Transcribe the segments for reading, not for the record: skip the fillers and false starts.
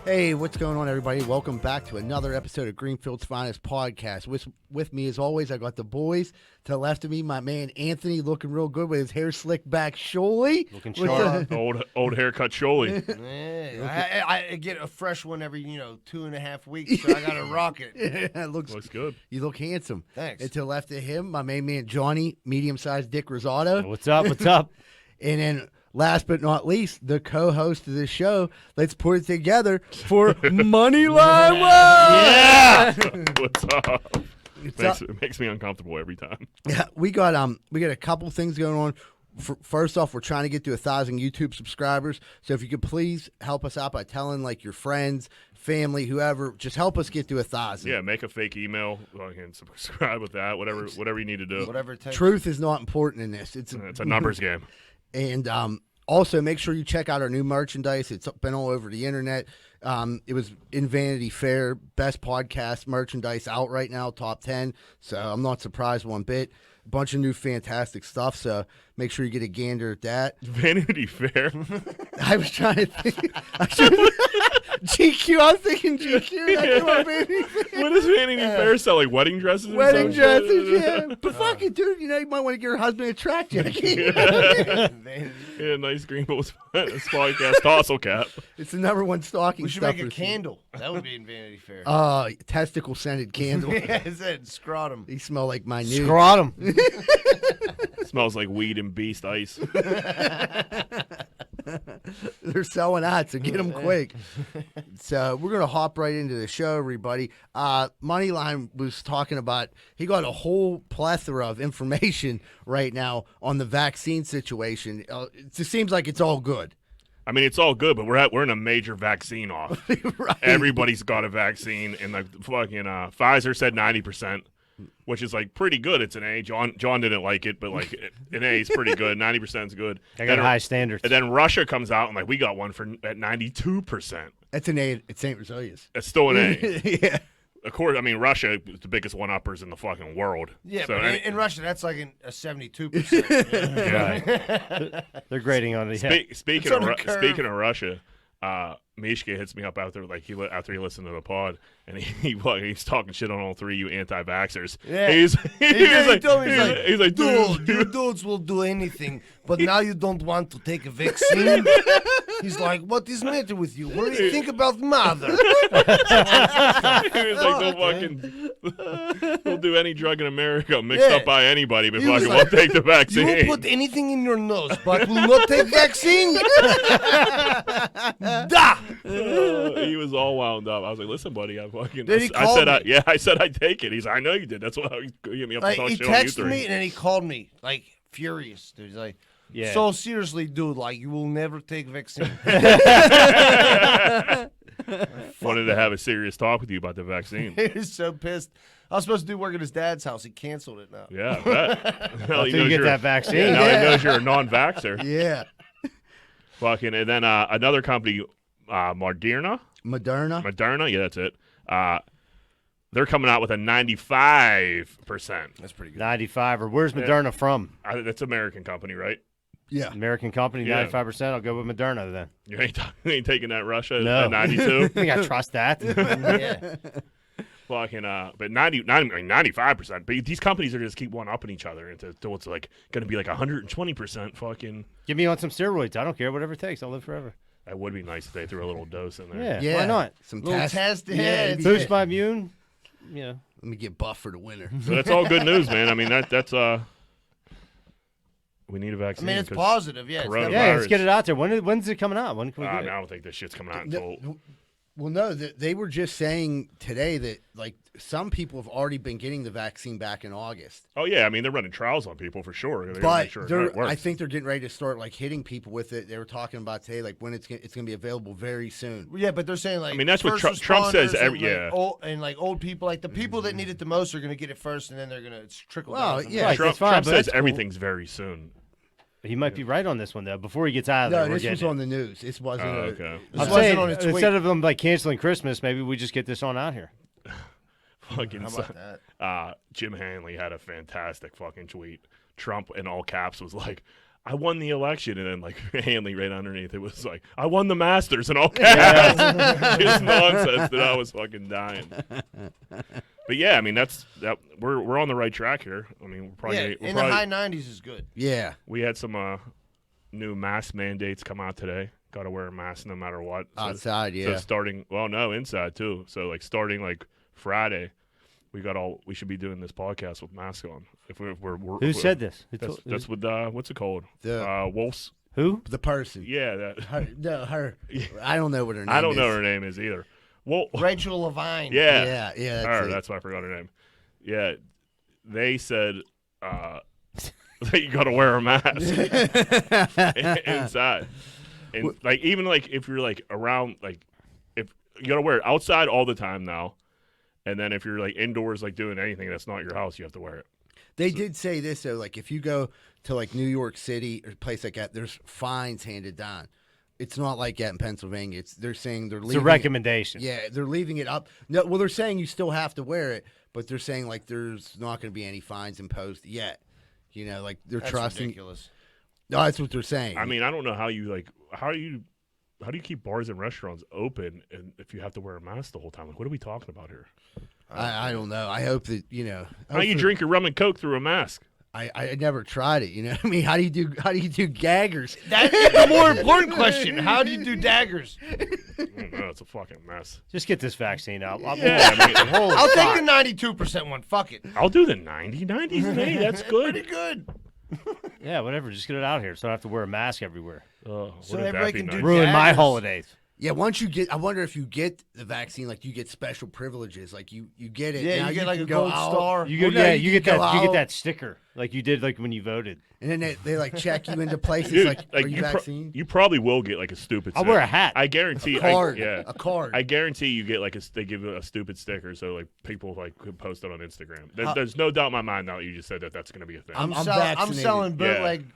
Hey, what's going on, everybody? Welcome back to another episode of Greenfield's Finest Podcast. With me, as always, I got the boys. To the left of me, my man Anthony, looking real good with his hair slicked back. Sholey. Looking sharp. Old haircut Sholey. Yeah, I get a fresh one every 2.5 weeks, so I got to rock it. Yeah, it looks good. You look handsome. Thanks. And to the left of him, my main man Johnny, medium-sized Dick Rosado. What's up? What's up? And then last but not least, the co-host of this show. Let's put it together for Moneyline World. Yeah. What's up? It makes me uncomfortable every time. Yeah, we got a couple things going on. First off, we're trying to get to 1,000 YouTube subscribers. So if you could please help us out by telling your friends, family, whoever, just help us get to 1,000. Yeah, make a fake email and subscribe with that. Whatever you need to do. Whatever it takes. Truth is not important in this. It's a numbers game. And also, make sure you check out our new merchandise. It's been all over the internet. It was in Vanity Fair, best podcast merchandise out right now, top 10. So I'm not surprised one bit. A bunch of new fantastic stuff. So make sure you get a gander at that. Vanity Fair. I was trying to think. GQ. I was thinking GQ. Come on, Vanity Fair. What does Vanity Fair sell? Like wedding dresses? Wedding dresses, yeah. But fuck it, dude. You might want to get your husband a track jacket. Yeah, nice Greenfield's podcast tassel cap. It's the number one stocking. We should make a candle. That would be in Vanity Fair. Testicle scented candle. Yeah, it said scrotum. They smell like my new Scrotum. Smells like weed and beast ice. They're selling out, so get them quick. So we're going to hop right into the show, everybody. Moneyline was talking about, he got a whole plethora of information right now on the vaccine situation. It just seems like it's all good. I mean, it's all good, but we're in a major vaccine off. Right. Everybody's got a vaccine, and fucking Pfizer said 90%. Which is pretty good. It's an A. John didn't like it, but an A is pretty good. 90% is good. I got high standards. And then Russia comes out and we got one at 92%. That's an A at St. Rosalia's. It's still an A. Yeah. Of course, I mean Russia is the biggest one-uppers in the fucking world. Yeah, so, but in Russia that's like a 72%. Yeah. They're grading on it. Speaking of Russia. Mishka hits me up after he listened to the pod, and he's talking shit on all three you anti-vaxxers. Yeah. He's like, dude, you dudes will do anything, but now you don't want to take a vaccine. He's like, what is the matter with you? What do you think about mother? He was like, they'll do any drug in America mixed up by anybody, but fucking won't take the vaccine. You will put anything in your nose, but will not take vaccine? Da! He was all wound up. I was like, listen, buddy, I said I'd take it. He's like, I know you did. That's why he hit me up to talk he shit on you texted three. me and then he called me furious, dude. He's like, yeah. So seriously, dude, you will never take vaccine. Wanted to have a serious talk with you about the vaccine. He was so pissed. I was supposed to do work at his dad's house. He canceled it now. Yeah, I bet. Well, you get that vaccine. Yeah, now he knows you're a non-vaxxer. Yeah. Fucking, and then another company, Moderna. Yeah, that's it. They're coming out with a 95%. That's pretty good. 95. Or where's Moderna from? That's an American company, right? Yeah. American company, Yeah. 95%. I'll go with Moderna then. You ain't taking that Russia No. at 92? I think I trust that. Yeah. Fucking, but 95%. But these companies are just keep one-upping each other until it's going to be 120% fucking. Give me on some steroids. I don't care. Whatever it takes. I'll live forever. That would be nice if they threw a little dose in there. Yeah. Yeah. Why not? Some Little test. Yeah. Boost my immune. Yeah. Let me get buff for the winter. So that's all good news, man. I mean, that's we need a I vaccine. mean, it's positive. Yeah. It's Coronavirus. Yeah, let's get it out there. When's it coming out? When can we get it? I don't think this shit's coming out until Well, no, they were just saying today that like some people have already been getting the vaccine back in August. Oh yeah, I mean they're running trials on people for sure. They gotta But make sure it works. I think they're getting ready to start like hitting people with it. They were talking about today, like when it's going to be available very soon. Yeah, but they're saying like I mean, that's what first Trump says responders every- and, yeah. old people, like the people that need it the most are going to get it first, and then they're going to trickle Well, down. from yeah. there. Right, Trump, that's fine, Trump but says that's cool. everything's very soon. He might be right on this one though. Before he gets out of there, No, we're this was getting on the news. This wasn't. Okay. This I'm wasn't saying, on a tweet. instead of them like canceling Christmas, maybe we just get this on out here. Fucking How about that? Jim Hanley had a fantastic fucking tweet. Trump in all caps was like, "I won the election," and then like Hanley right underneath it was like, "I won the Masters," in all caps. Just nonsense that I was fucking dying. But yeah, I mean that we're on the right track here. I mean we're probably, Yeah, we're in probably the high 90s is good. Yeah. we had some new mask mandates come out today. Got to wear a mask no matter what. So, Outside, So yeah. starting, well, no, inside too. So like starting like Friday, we should be doing this podcast with masks on. If we're Who said this? Who That's, told- that's what what's it called? The- Wolf's. who? The person. Yeah, that. Her. I don't know what her name is. I don't know her name is either. Well, Rachel Levine. yeah, Yeah. her. That's That's why I forgot her name. Yeah, they said that you got to wear a mask inside, and like even like if you're like around like if you got to wear it outside all the time now, and then if you're like indoors like doing anything that's not your house, you have to wear it. They did say this though, like if you go to like New York City or a place like that, there's fines handed down. It's not like that in Pennsylvania. They're saying they're It's leaving a recommendation. Yeah, they're leaving it up. No, well, they're saying you still have to wear it, but they're saying like there's not going to be any fines imposed yet. You know, like they're That's trusting. ridiculous. No, that's what they're saying. I mean, I don't know how you like how do you keep bars and restaurants open and if you have to wear a mask the whole time? Like, what are we talking about here? I don't know. I hope that How you drink your rum and coke through a mask? I never tried it. You know, I mean, how do you do gaggers? That is the more important question. How do you do daggers? I don't know. It's a fucking mess. Just get this vaccine out. Yeah, I mean, I'll take the 92% one. Fuck it. I'll do the 90. 90's an A. That's Pretty good. good. Yeah, whatever. Just get it out here, so I don't have to wear a mask everywhere. Oh, So wouldn't that everybody be can nice? do Ruin my daggers. holidays. Yeah, once you get, I wonder if you get the vaccine, like you get special privileges, like you get it. Yeah, now you get like can a go gold out, star. You get Well, no, you get can that go you get out, that sticker like you did like when you voted. and then they like check you into places Dude, like, are you you, vaccinated? you probably will get like a stupid. I'll sticker. wear a hat. I guarantee. A card, yeah, a card. I guarantee you get like they give a stupid sticker so like people like could post it on Instagram. There's no doubt in my mind now that you just said that's going to be a thing. I'm I'm vaccinated. selling Yeah. bootleg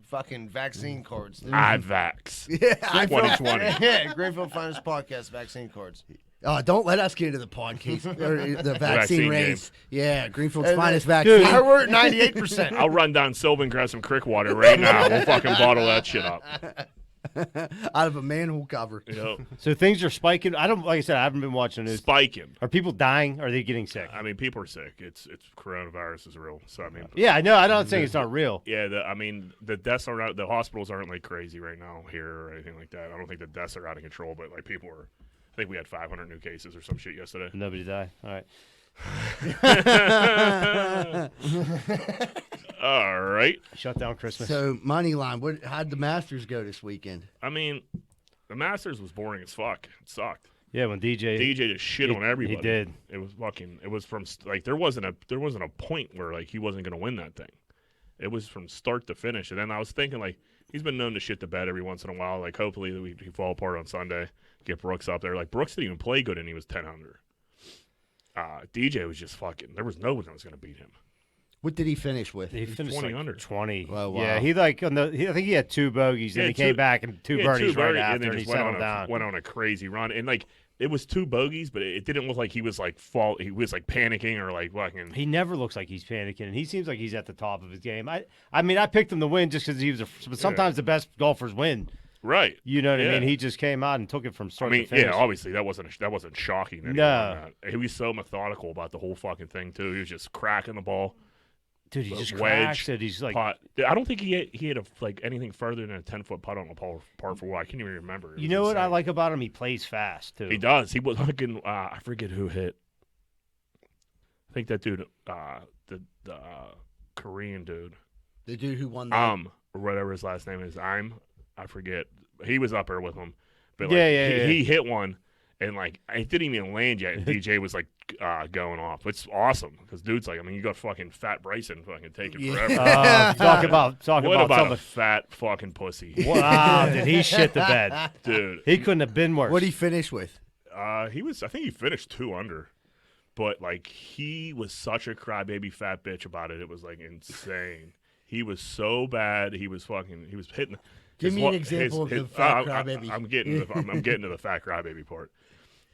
fucking vaccine cards. I vax. Yeah, 2020. Yeah, Greenfield Finest Podcast vaccine cards. don't let us get into the podcast or the vaccine Vaccine race. Yeah, Greenfield's And, finest dude, vaccine. I were at 98%. I'll run down Sylvan, grab some crick water right now. We'll fucking bottle that shit up. Out of a manhole cover. You know, So things are spiking. I don't like I said. I haven't been watching the news. spiking. Are people dying? Are they getting sick? I mean, people are sick. It's coronavirus is real. So I mean, Yeah, I know. I'm not saying it's not real. yeah. I mean, the deaths are not. The hospitals aren't like crazy right now here or anything like that. I don't think the deaths are out of control, but like people are. I think we had 500 new cases or some shit yesterday. Nobody died. All right. All right. Shut down Christmas. So money line. How'd the Masters go this weekend? I mean, the Masters was boring as fuck. It sucked. yeah, when DJ DJ just shit on everybody. He did. It was fucking. It was from like there wasn't a point where like he wasn't gonna win that thing. It was from start to finish. And then I was thinking like he's been known to shit the bed every once in a while. Like hopefully we fall apart on Sunday. Get Brooks up there. Like Brooks didn't even play good and he was 10 under. DJ was just fucking. There was no one that was gonna beat him. What did he finish with? He finished 20 like under. 20. Oh, wow. Yeah, he like on the. I think he had 2 bogeys, Yeah, and he came two- back and 2 Yeah, birdies two right birdies, after, and then and he just went settled down. went on a crazy run. And like it was 2 bogeys, but it didn't look like he was like He was like panicking or like fucking. He never looks like he's panicking, and he seems like he's at the top of his game. I mean, I picked him to win just because he was. But sometimes the best golfers win. Right. You know what I Yeah. mean? He just came out and took it from I start mean, to finish. yeah, obviously that wasn't shocking. That he No. won that. He was so methodical about the whole fucking thing too. He was just cracking the ball. Dude, he a just wedge, cracks it. He's like, Putt. I don't think he had like anything further than a 10-foot putt on a par 4. I can't even remember. It you was know what I insane. like about him? He plays fast too. He does. He was looking. I forget who hit. I think that dude, the Korean dude, The dude who won the or whatever his last name is. I forget. He was up there with him. But like, Yeah. he hit one, And like it didn't even land yet, and DJ was like going off. It's awesome because dude's like, I mean, you got fucking fat Bryson fucking taking forever. Talk about what about something. a fat fucking pussy, Wow, did he shit the bed? dude? He couldn't have been worse. What did he finish with? I think he finished 2 under, but like he was such a crybaby fat bitch about it. It was like insane. He was so bad. He was hitting. Give me an example of the fat crybaby. I'm getting to the fat crybaby part.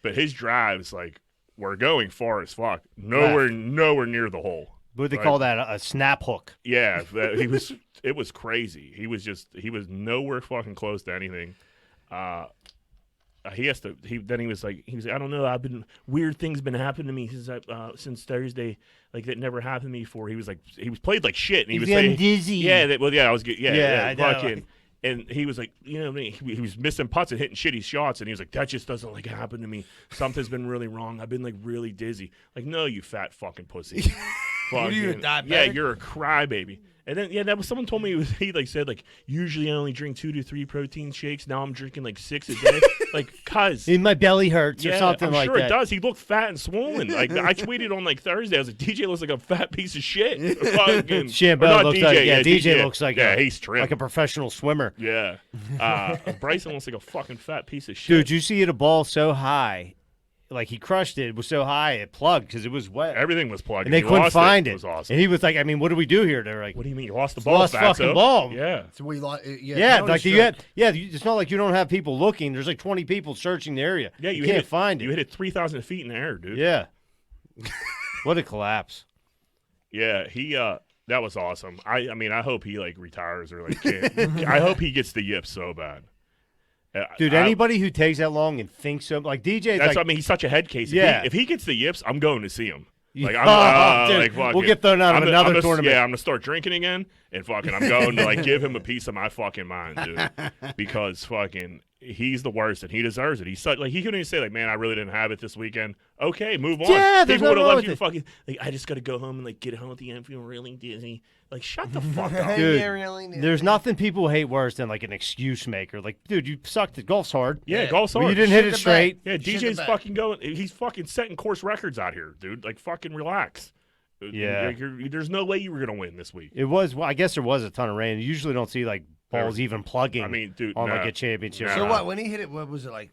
But his drives, like, were going far as fuck. Nowhere near the hole. What do they call that? A snap hook. Yeah, it was crazy. He was nowhere fucking close to anything. He was like, I don't know, weird things been happening to me since Thursday, like that never happened to me before. He was played like shit, and he was saying dizzy. Yeah, I was good. Yeah, I know. fucking. And he was like, you know, he was missing putts and hitting shitty shots, and he was like, that just doesn't like happen to me. Something's been really wrong. I've been like really dizzy. Like, no, you fat fucking pussy. What are you, a diabetic? Yeah, you're a crybaby. And then that was someone told me he like said like usually I only drink 2 to 3 protein shakes. Now I'm drinking like 6 a day. Like, cuz My belly hurts or something I'm like sure that. it does. He looked fat and swollen. Like I tweeted on like Thursday. I was like, DJ looks like a fat piece of shit. Fucking- Shambo or not looks DJ, like DJ looks like he's trim. like a professional swimmer. Yeah. Bryson looks like a fucking fat piece of shit. Dude, you see it a ball so high, like he crushed it. It was so high it plugged because it was wet. Everything was plugged. And they He couldn't lost find it. it. It was awesome. And he was like, I mean, what do we do here? They're like, What do you mean? You lost the ball, lost fucking fatso. ball. Yeah. So we lost. like it's not like you don't have people looking. There's like 20 people searching the area. Yeah, you hit can't find it. You hit it 3,000 feet in the air, dude. Yeah. What a collapse. Yeah, that was awesome. I mean, I hope he like retires or like I hope he gets the yips so bad. Dude, anybody who takes that long and thinks so, like DJ, That's I mean, he's such a head case. Yeah. If he gets the yips, I'm going to see him. Like, Dude, like fuck we'll it. get thrown out of another I'm tournament. Yeah, I'm gonna start drinking again, and fucking, I'm going to like give him a piece of my fucking mind, dude, because fucking, he's the worst, and he deserves it. He's such like he couldn't even say like, man, I really didn't have it this weekend. Okay, move on. Yeah, there's people would nothing have wrong left you with fucking like, I just gotta go home and like get home at the end feeling really dizzy. Like, shut the fuck up. Dude, Yeah, really. there's nothing people hate worse than like an excuse maker. Like, dude, you sucked at golf's hard. Yeah, golf's Well, hard. you didn't hit Shit it the straight. bed. Yeah, Shit DJ's the bed. fucking going. He's fucking setting course records out here, dude. Like, fucking relax. Yeah. There's no way you were gonna win this week. It was. Well, I guess there was a ton of rain. You usually don't see like balls even plugging. I mean, dude, on like nah. a championship. Nah. So what? When he hit it, what was it like?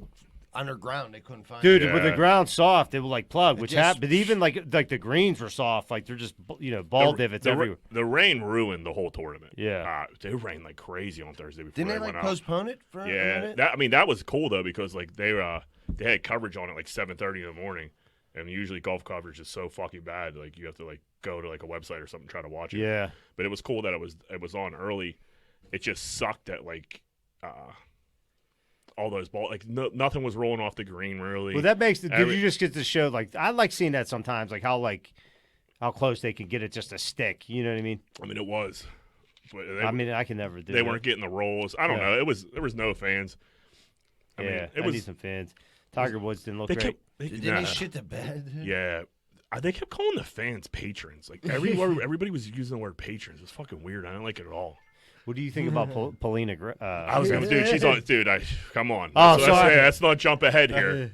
Underground, they couldn't find Dude, it. with the Yeah. ground soft, it will like plug, which just- happened. But even like the greens were soft, like they're just ball divots the, everywhere. the rain ruined the whole tournament. Yeah. It rained like crazy on Thursday before Didn't they went like out. postpone it for a Yeah, minute? that was cool though because like they had coverage on it like 7:30 in the morning, and usually golf coverage is so fucking bad like you have to like go to like a website or something to try to watch it. Yeah. But it was cool that it was on early. It just sucked that like all those balls like nothing was rolling off the green really. Well, that makes the. Did Every- you just get to show like I like seeing that sometimes, like how close they can get it just to stick. You know what I mean? I mean, it was. But I can never do. they that. weren't getting the rolls. I don't Yeah. know. There was no fans. I mean, Yeah, it I was. need some fans. Tiger Woods didn't look They great. kept. Didn't he shit the bed? Yeah. They kept calling the fans patrons. Like everybody was using the word patrons. It's fucking weird. I don't like it at all. What do you think about Paulina? I was gonna, dude. She's on, dude. Come on. Oh, let's, sorry. let's not jump ahead here.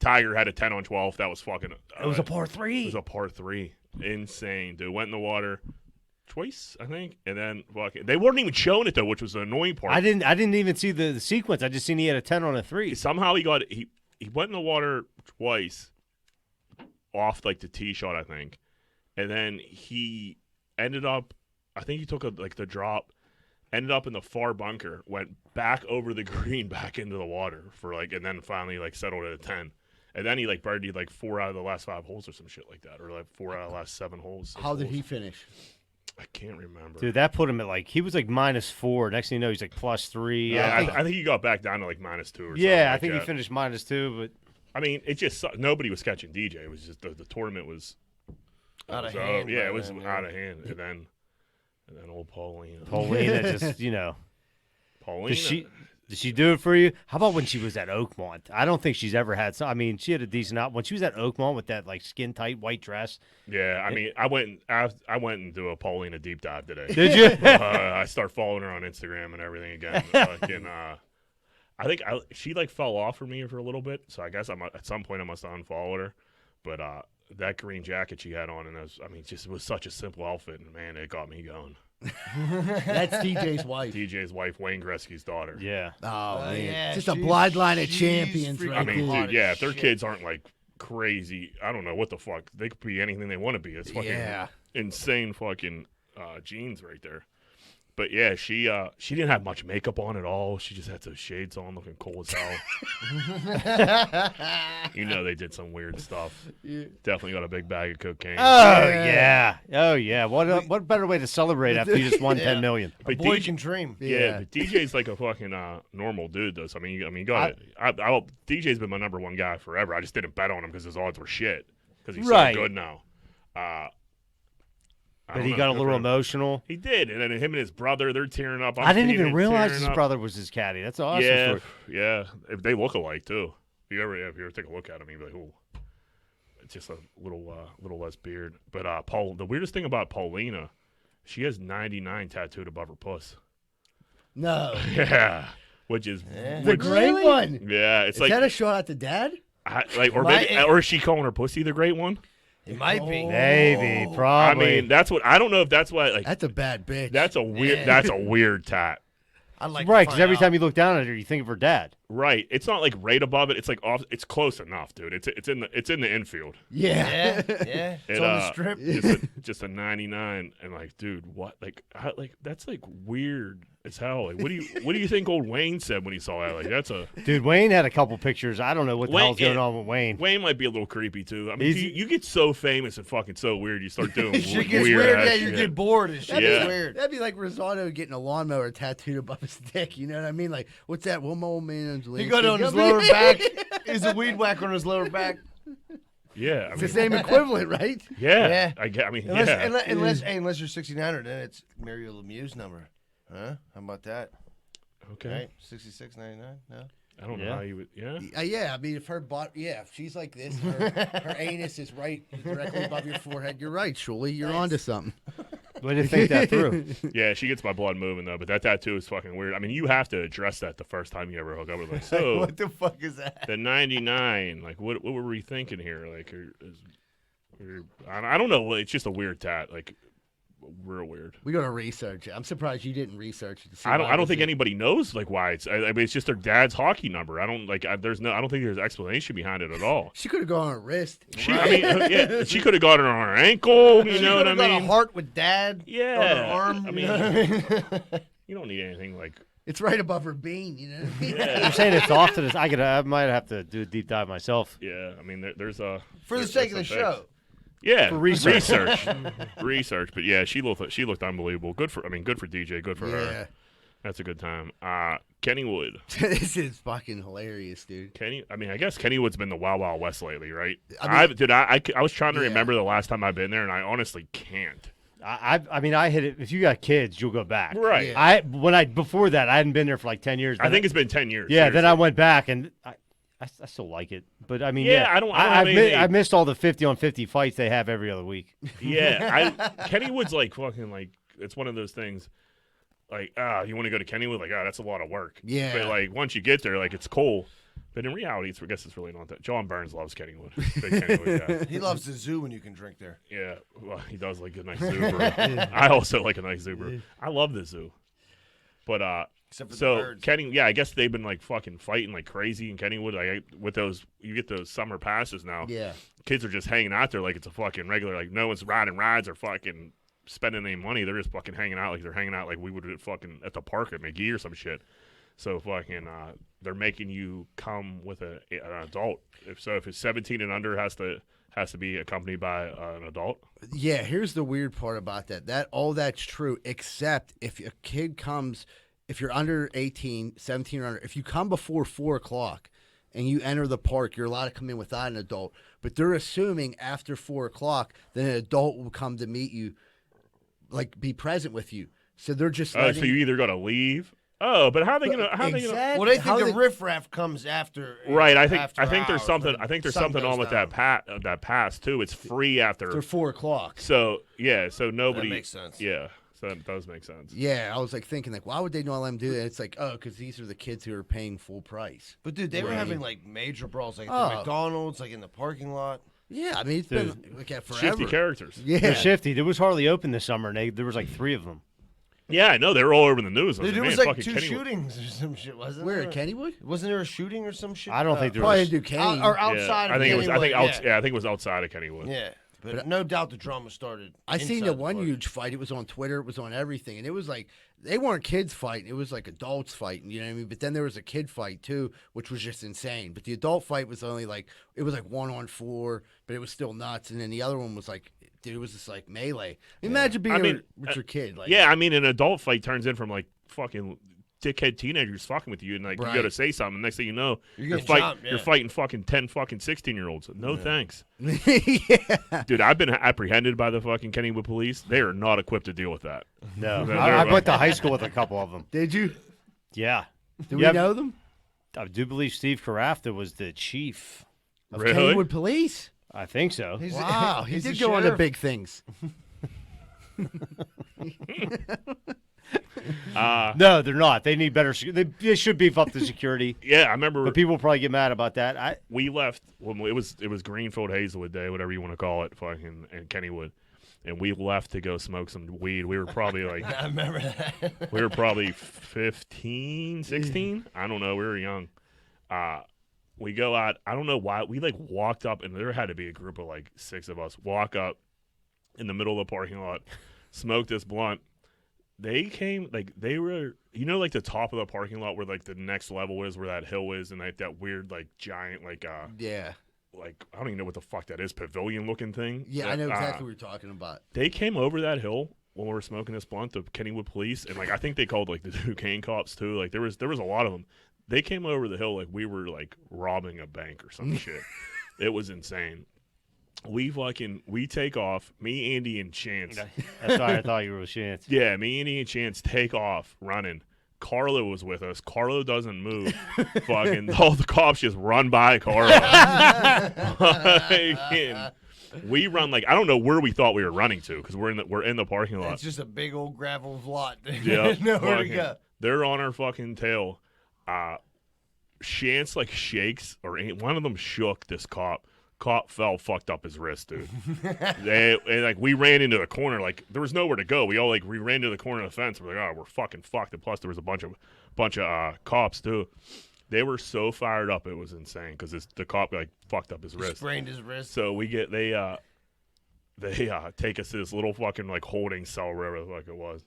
Tiger had a 10 on 12. That was fucking. It was a par three. It was a par 3. Insane, dude. Went in the water twice, I think, and then fucking. They weren't even showing it though, which was the annoying part. I didn't even see the sequence. I just seen he had a 10 on a 3. Somehow he went in the water twice, off like the tee shot, I think, and then he ended up. I think he took the drop, ended up in the far bunker, went back over the green, back into the water for and then finally settled at a 10. And then he birdied 4 out of the last 5 holes or some shit like that, or 4 out of the last 7 holes. 6 How did holes. he finish? I can't remember. Dude, that put him at he was -4. Next thing you know, he's +3. Yeah, I think he got back down to -2 or something. Yeah, I like think that. he finished -2, but I mean, it just nobody was catching DJ. It was just the tournament was Out of was, hand. Yeah, by it was then, yeah. out of hand. And then old Paulina. Paulina just Paulina. Did she do it for you? How about when she was at Oakmont? I don't think she's ever had some. I mean, she had a decent out when she was at Oakmont with that skin tight white dress. Yeah, I mean, I went and do a Paulina deep dive today. Did you? I start following her on Instagram and everything again. Fucking, I think she like fell off for me for a little bit, so I guess at some point I must have unfollowed her. But that green jacket she had on, and it was such a simple outfit, and man, it got me going. That's DJ's wife. DJ's wife, Wayne Gretzky's daughter. Yeah. Oh man, yeah, just a bloodline of she's champions, freaking right I mean, there. dude, yeah, if their Shit. kids aren't like crazy, I don't know what the fuck. They could be anything they want to be. It's fucking insane fucking genes right there. But yeah, she didn't have much makeup on at all. She just had those shades on, looking cool as hell. You know they did some weird stuff. Yeah. Definitely got a big bag of cocaine. Oh yeah. What better way to celebrate after you just won 10 million? A boy can dream. Yeah, but DJ's like a fucking normal dude, though. So, you got it. DJ's been my number one guy forever. I just didn't bet on him because his odds were shit. Because he's so good now. But he got a little emotional. He did, and then him and his brother, they're tearing up. I didn't even realize his brother was his caddy. That's awesome. Yeah, story. yeah. They look alike too. If you ever take a look at him, you'd be like, "Ooh." It's just a little less beard. But the weirdest thing about Paulina, she has 99 tattooed above her puss. No. Yeah, which is The great one. Yeah, it's Is like that a shout out to Dad? or is she calling her pussy the great one? It might be. Maybe, probably. I mean, that's what I don't know if that's why. Like, That's a bad bitch. that's a weird tat. I'd like Right, to because find every out. time you look down at her, you think of her dad. Right, it's not like right above it. It's like off. It's close enough, dude. It's in the infield. yeah. Yeah. It's on the strip. Just a 99, and like, dude, what? Like that's like weird as hell. Like, what do you think old Wayne said when he saw that? Like, that's a Dude, Wayne had a couple pictures. I don't know what the hell's going on with Wayne. Wayne might be a little creepy too. I mean, you get so famous and fucking so weird, you start doing Shit gets weird. weird. ass Yeah, you shit. get bored and shit. Yeah. It's weird. That'd be like Rosado getting a lawnmower tattooed above his dick. You know what I mean? Like, what's that? One more man. He got it on his lower back. Is a weed whacker on his lower back. Yeah, I It's the mean, same equivalent, right? yeah. Yeah. I mean, Unless, yeah. unless you're 69er, then it's Mario Lemieux's number. Huh? How about that? Okay. Right? 66.99? No? I don't know Yeah. how you would. Yeah. Yeah, I mean, if her if she's like this, her anus is right directly above your forehead. You're right, Shuley. You're onto something. Way to think that through. Yeah, she gets my blood moving though, but that tattoo is fucking weird. I mean, you have to address that the first time you ever hook up with. Like, so What the fuck is that? the 99, like, what were we thinking here? Like, I don't know. It's just a weird tat, like, real weird. We gotta research it. I'm surprised you didn't research it. To see I why don't it was think a- anybody knows like why it's. I mean, it's just their dad's hockey number. I don't like. I don't think there's explanation behind it at all. She could have gone on her wrist. I mean, yeah, she could have got it on her ankle. You know what I Got a mean? heart with dad. Yeah. On her arm. I mean, you know what I mean? you don't need anything like. It's right above her bean. You know what I mean? You're saying it's off to this. I might have to do a deep dive myself. Yeah, I mean, there's a For the sake of the show. Yeah, For research. research. But yeah, she looked unbelievable. Good for DJ. Good for Yeah. her. That's a good time. Kenny Wood. This is fucking hilarious, dude. I mean, I guess Kenny Wood's been the Wild Wild West lately, right? I mean- I was trying to Yeah. remember the last time I've been there, and I honestly can't. I mean, I hit it. If you got kids, you'll go back. Right. Yeah. Before that, I hadn't been there for like 10 years. I think it's been 10 years. Yeah, then I seriously. went back and I still like it, but I mean, Yeah, I don't have any- I missed all the 50-on-50 fights they have every other week. Yeah, Kenny Wood's like fucking like it's one of those things. Like, you want to go to Kennywood? Like, that's a lot of work. Yeah. But like once you get there, like it's cool. But in reality, I guess it's really not that. John Burns loves Kennywood. Big Kennywood guy. He loves the zoo when you can drink there. Yeah, well, he does like a nice zoo brew. I also like a nice zoo brew. I love the zoo. But Except for the so birds. I guess they've been like fucking fighting like crazy in Kennywood. Like with those, you get those summer passes now. Yeah. Kids are just hanging out there like it's a fucking regular. Like no one's riding rides or fucking spending any money. They're just fucking hanging out like they're hanging out like we would fucking at the park at McGee or some shit. So fucking, they're making you come with an adult. If it's 17 and under, has to be accompanied by an adult. Yeah, here's the weird part about that. All that's true, except if a kid comes, if you're under 18, 17 or under, if you come before 4 o'clock and you enter the park, you're allowed to come in without an adult. But they're assuming after 4 o'clock that an adult will come to meet you, like be present with you. So they're just So you either got to leave. Oh, but how are they gonna? How are they gonna? Well, they think the riffraff comes after. Right, I think after there's hours, something. when I think there's sun something goes on with down. that pass too. It's free after. after 4 o'clock. So yeah, so nobody. makes sense. Yeah, That does make sense. Yeah, I was like thinking like, why would they not let them do that? It's like, oh, because these are the kids who are paying full price. But dude, they were Right. having like major brawls, like Oh. at the McDonald's, like in the parking lot. Yeah, I mean it's been like that forever. Shifty characters. Yeah, They're shifty. It was hardly open this summer, and there was like 3 of them. Yeah, I know. They were all over the news. I Dude, there man, was like fucking 2 Kennywood. shootings or some shit, wasn't Where there? at Kennywood? Wasn't there a shooting or some shit? I don't think there Probably was. didn't do Kenny. Or Yeah, outside of I think it was. I think Kennywood, I think it was outside of Kennywood. yeah. But no doubt the drama started. I seen inside the the one park. huge fight. It was on Twitter. It was on everything, and it was like they weren't kids fighting. It was like adults fighting. You know what I mean? But then there was a kid fight too, which was just insane. But the adult fight was only like it was like 1-on-4, but it was still nuts. And then the other one was like, dude, it was just like melee. Imagine being I mean, with your kid. Like, Yeah, I mean, an adult fight turns in from like fucking dickhead teenagers fucking with you, and like you Right. got to say something. Next thing you know, You're getting chopped, you're yeah. fighting fucking 10 fucking 16-year-olds. No thanks, yeah. dude. I've been apprehended by the fucking Kennywood police. They are not equipped to deal with that. No, They're I right. went to high school with a couple of them. Did you? Yeah, Do Yeah. we know them? I do believe Steve Carafta was the chief. Of Really? Kennywood Police? I think so. He's- Wow, he he's did the go into sheriff. big things. No, they're not. They need better. They should beef up the security. Yeah, I remember But people probably get mad about that. we left when it was Greenfield Hazelwood Day, whatever you want to call it, fucking and Kennywood, and we left to go smoke some weed. We were probably like I remember that. we were probably 15, 16. I don't know. We were young. We go out. I don't know why. We like walked up, and there had to be a group of like 6 of us. Walk up in the middle of the parking lot, smoke this blunt. They came like they were, like the top of the parking lot where like the next level is, where that hill is, and like that weird like giant like Yeah. like I don't even know what the fuck that is, pavilion looking thing. Yeah, I know exactly what you're talking about. They came over that hill when we were smoking this blunt, the Kennywood police, and like I think they called like the Duquesne cops too. Like there was a lot of them. They came over the hill like we were like robbing a bank or some shit. It was insane. We take off. Me, Andy, and Chance. That's why I thought you were with Chance. Yeah, me, Andy, and Chance take off running. Carlo was with us. Carlo doesn't move. Fucking all the cops just run by Carlo. Fucking- we run like I don't know where we thought we were running to because we're in the parking lot. It's just a big old gravel lot. Yeah, Nowhere to fucking- go. They're on our fucking tail. Chance like shakes, or one of them shook this cop. Cop fell, fucked up his wrist, dude. And we ran into the corner, like there was nowhere to go. We ran to the corner of the fence. We're like, oh, we're fucking fucked. And plus, there was a bunch of cops too. They were so fired up, it was insane because the cop like fucked up his wrist. Sprained his wrist. So they take us to this little fucking like holding cell, wherever the fuck it was.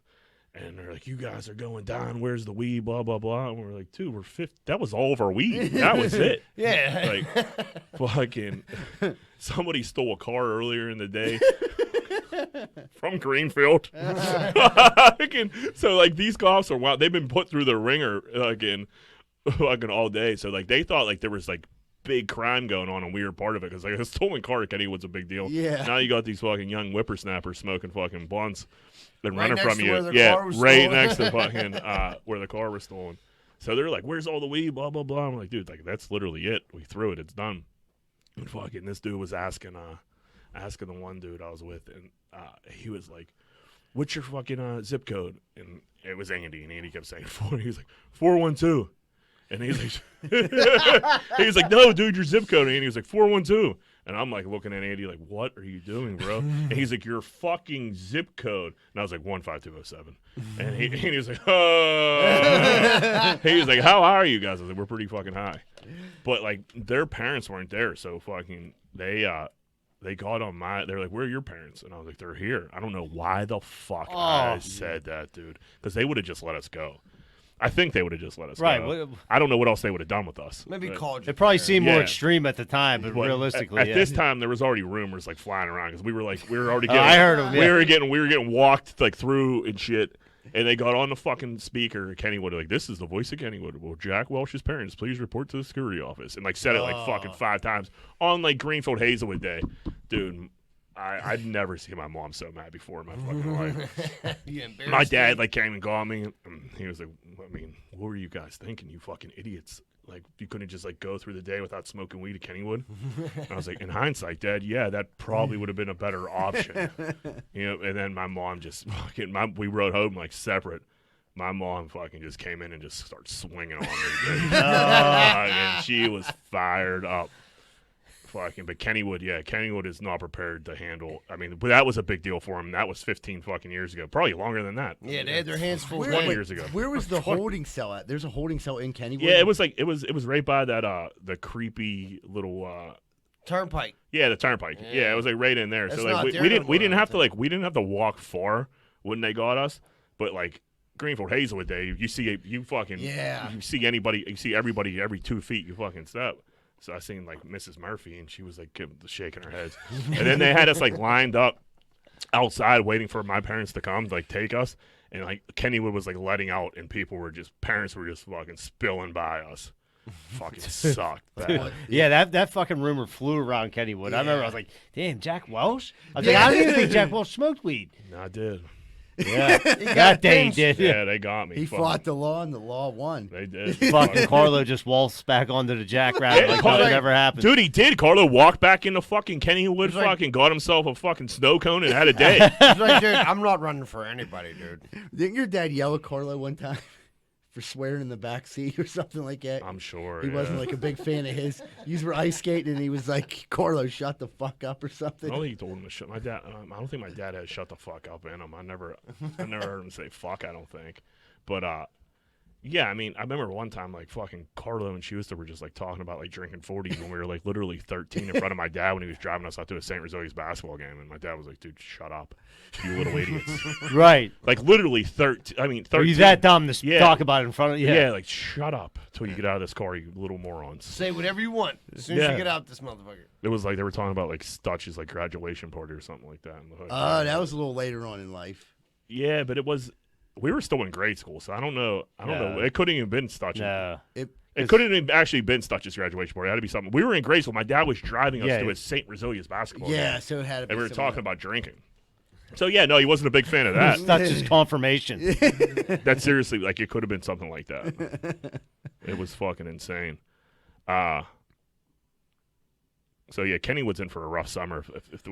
And they're like, you guys are going down. Where's the weed? Blah, blah, blah. And we're like, dude, we're 50. That was all of our weed. That was it. Yeah. Like, fucking, somebody stole a car earlier in the day from Greenfield. So, like, these cops are wild. They've been put through the ringer fucking all day. So, like, they thought, like, there was, like, big crime going on, and we were part of it because, like, a stolen car at Kennywood's a big deal. Yeah. Now you got these fucking young whippersnappers smoking fucking blunts. They're Right running next from to you. where their Yeah, car was right stolen. next to fucking where the car was stolen. So they're like, "Where's all the weed?" Blah blah blah. I'm like, dude, like that's literally it. We threw it. It's done. And fucking this dude was asking the one dude I was with, and he was like, "What's your fucking zip code?" And it was Andy, and Andy kept saying 4. He was like 412, and he's like, "No, dude, your zip code." And Andy was like 412. And I'm like looking at Andy like, what are you doing, bro? And he's like, your fucking zip code. And I was like, 15207. And he was like, oh. He was like, how high are you guys? I was like, we're pretty fucking high. But like their parents weren't there, so fucking they got on they're like, where are your parents? And I was like, they're here. I don't know why the fuck I said that, dude. Because they would have just let us go. I think they would have just let us Right. go. I don't know what else they would have done with us. Maybe But- called you. It probably seemed more Yeah. extreme at the time, but but realistically, at yeah. this time, there was already rumors like flying around because we were already Oh, getting. I heard 'em, We yeah. were getting walked like through and shit. And they got on the fucking speaker, Kennywood, like, this is the voice of Kennywood. Well, Jack Welch's parents, please report to the security office. And like said it like fucking 5 times on like Greenfield Hazelwood Day, dude. I'd never seen my mom so mad before in my fucking life. You embarrassed My dad me. like came and got me. And he was like, I mean, what were you guys thinking, you fucking idiots? Like, you couldn't just like go through the day without smoking weed at Kennywood? And I was like, in hindsight, Dad, yeah, that probably would have been a better option. And then my mom just fucking, we rode home like separate. My mom fucking just came in and just started swinging on me. Dude. And she was fired up. Fucking, but Kennywood is not prepared to handle. I mean, but that was a big deal for him. That was 15 fucking years ago, probably longer than that. Yeah, they had their hands full. 20 years ago. Where was the holding cell at? There's a holding cell in Kennywood. Yeah, it was like it was right by that the creepy little Turnpike. yeah, the turnpike. Yeah, it was like right in there. That's So like not we there didn't no we more, didn't I have to think. like we didn't have to walk far when they got us, but like Greenfield Hazelwood Day, you see you fucking you see everybody every 2 feet you fucking step. So I seen like Mrs. Murphy and she was like shaking her head. And then they had us like lined up outside waiting for my parents to come to like take us. And like Kennywood was like letting out and parents were just fucking spilling by us. Fucking sucked. Bad. Yeah, that fucking rumor flew around Kennywood. I remember I was like, damn, Jack Welsh? I was like, I don't even think Jack Welsh smoked weed. No, I did. Yeah, that day he did. Yeah, they got me. He Fucking- fought the law, and the law won. They did. Fucking Carlo just waltzed back onto the jackrabbit like Carlo- nothing ever happened. Dude, he did. Carlo walked back into fucking Kennywood, like- fucking got himself a fucking snow cone and had a day. He's like, dude, I'm not running for anybody, dude. Didn't your dad yell at Carlo one time for swearing in the back seat or something like that? I'm sure. He wasn't like a big fan of his. You were ice skating, and he was like, "Carlo, shut the fuck up" or something. I don't think he told him to shut. My dad. I don't think my dad had shut the fuck up in him. I never heard him say fuck. I don't think. But yeah. I mean, I remember one time like fucking Carlo and Schuster were just like talking about like drinking 40s when we were like literally 13 in front of my dad when he was driving us out to a St. Rosalia's basketball game, and my dad was like, "Dude, shut up, you little idiots." Right. Like literally 13. I mean, 13. Are you that dumb to Yeah. talk about it in front of you? Yeah, like shut up till you get out of this car, you little morons. Say whatever you want as soon as Yeah. you get out this motherfucker. It was like they were talking about like Stutch's like graduation party or something like that in the hood. Oh, that was a little later on in life. Yeah, but it was. We were still in grade school, so I don't know. No. It couldn't even been Stutch's. No. It couldn't have actually been Stutch's graduation party. It had to be something. We were in grade school. My dad was driving us Yeah. to a St. Rosalia's basketball Yeah, game, so it had to be. and we were similar. talking about drinking. So yeah, no, he wasn't a big fan of that. That's just confirmation. That seriously, like it could have been something like that. It was fucking insane. So yeah, Kennywood's in for a rough summer if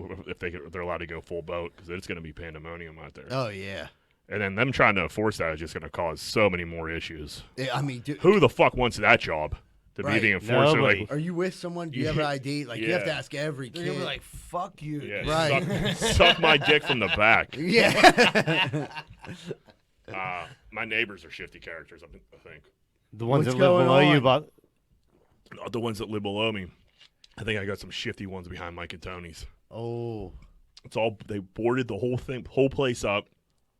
they're allowed to go full boat because it's going to be pandemonium out there. Oh yeah. And then them trying to enforce that is just going to cause so many more issues. I mean, dude, Who the fuck wants that job to be Right. the enforcer? Nobody. Like, are you with someone? Do you have an ID? Like you have to Yeah. ask every They're kid. gonna be like, fuck you. yeah, Right. suck my dick from the back. yeah. My neighbors are shifty characters, I think. The ones What's that live going below you, on? but The ones that live below me. I think I got some shifty ones behind Mike and Tony's. Oh. It's all they boarded the whole place up.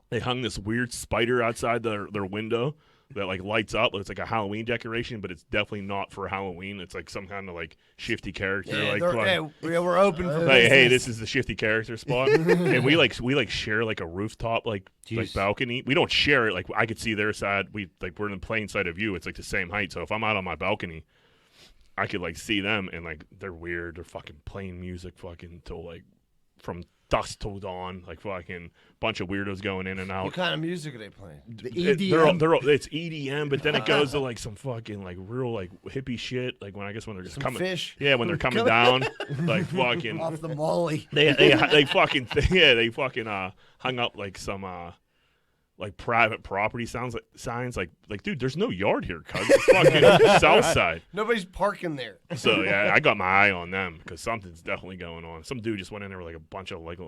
They hung this weird spider outside their window that like lights up. It's like a Halloween decoration, but it's definitely not for Halloween. It's like some kind of like shifty character. Yeah, like, we're open for like, this. hey, this is the shifty character spot, and we share like a rooftop like Jeez. balcony. We don't share it. Like I could see their side. We're in plain sight of view. It's like the same height. So if I'm out on my balcony, I could like see them, and like they're weird. They're fucking playing music, fucking till like from dusk till dawn. Like fucking bunch of weirdos going in and out. What kind of music are they playing? The EDM. It's EDM, but then it goes to like some fucking like real like hippie shit. Like when they're just Some coming. fish. Yeah, when they're coming down, like fucking. Off the molly. They fucking hung up like some like private property signs like dude, there's no yard here, cuz it's fucking south side. Nobody's parking there. So yeah, I got my eye on them because something's definitely going on. Some dude just went in there with like a bunch of like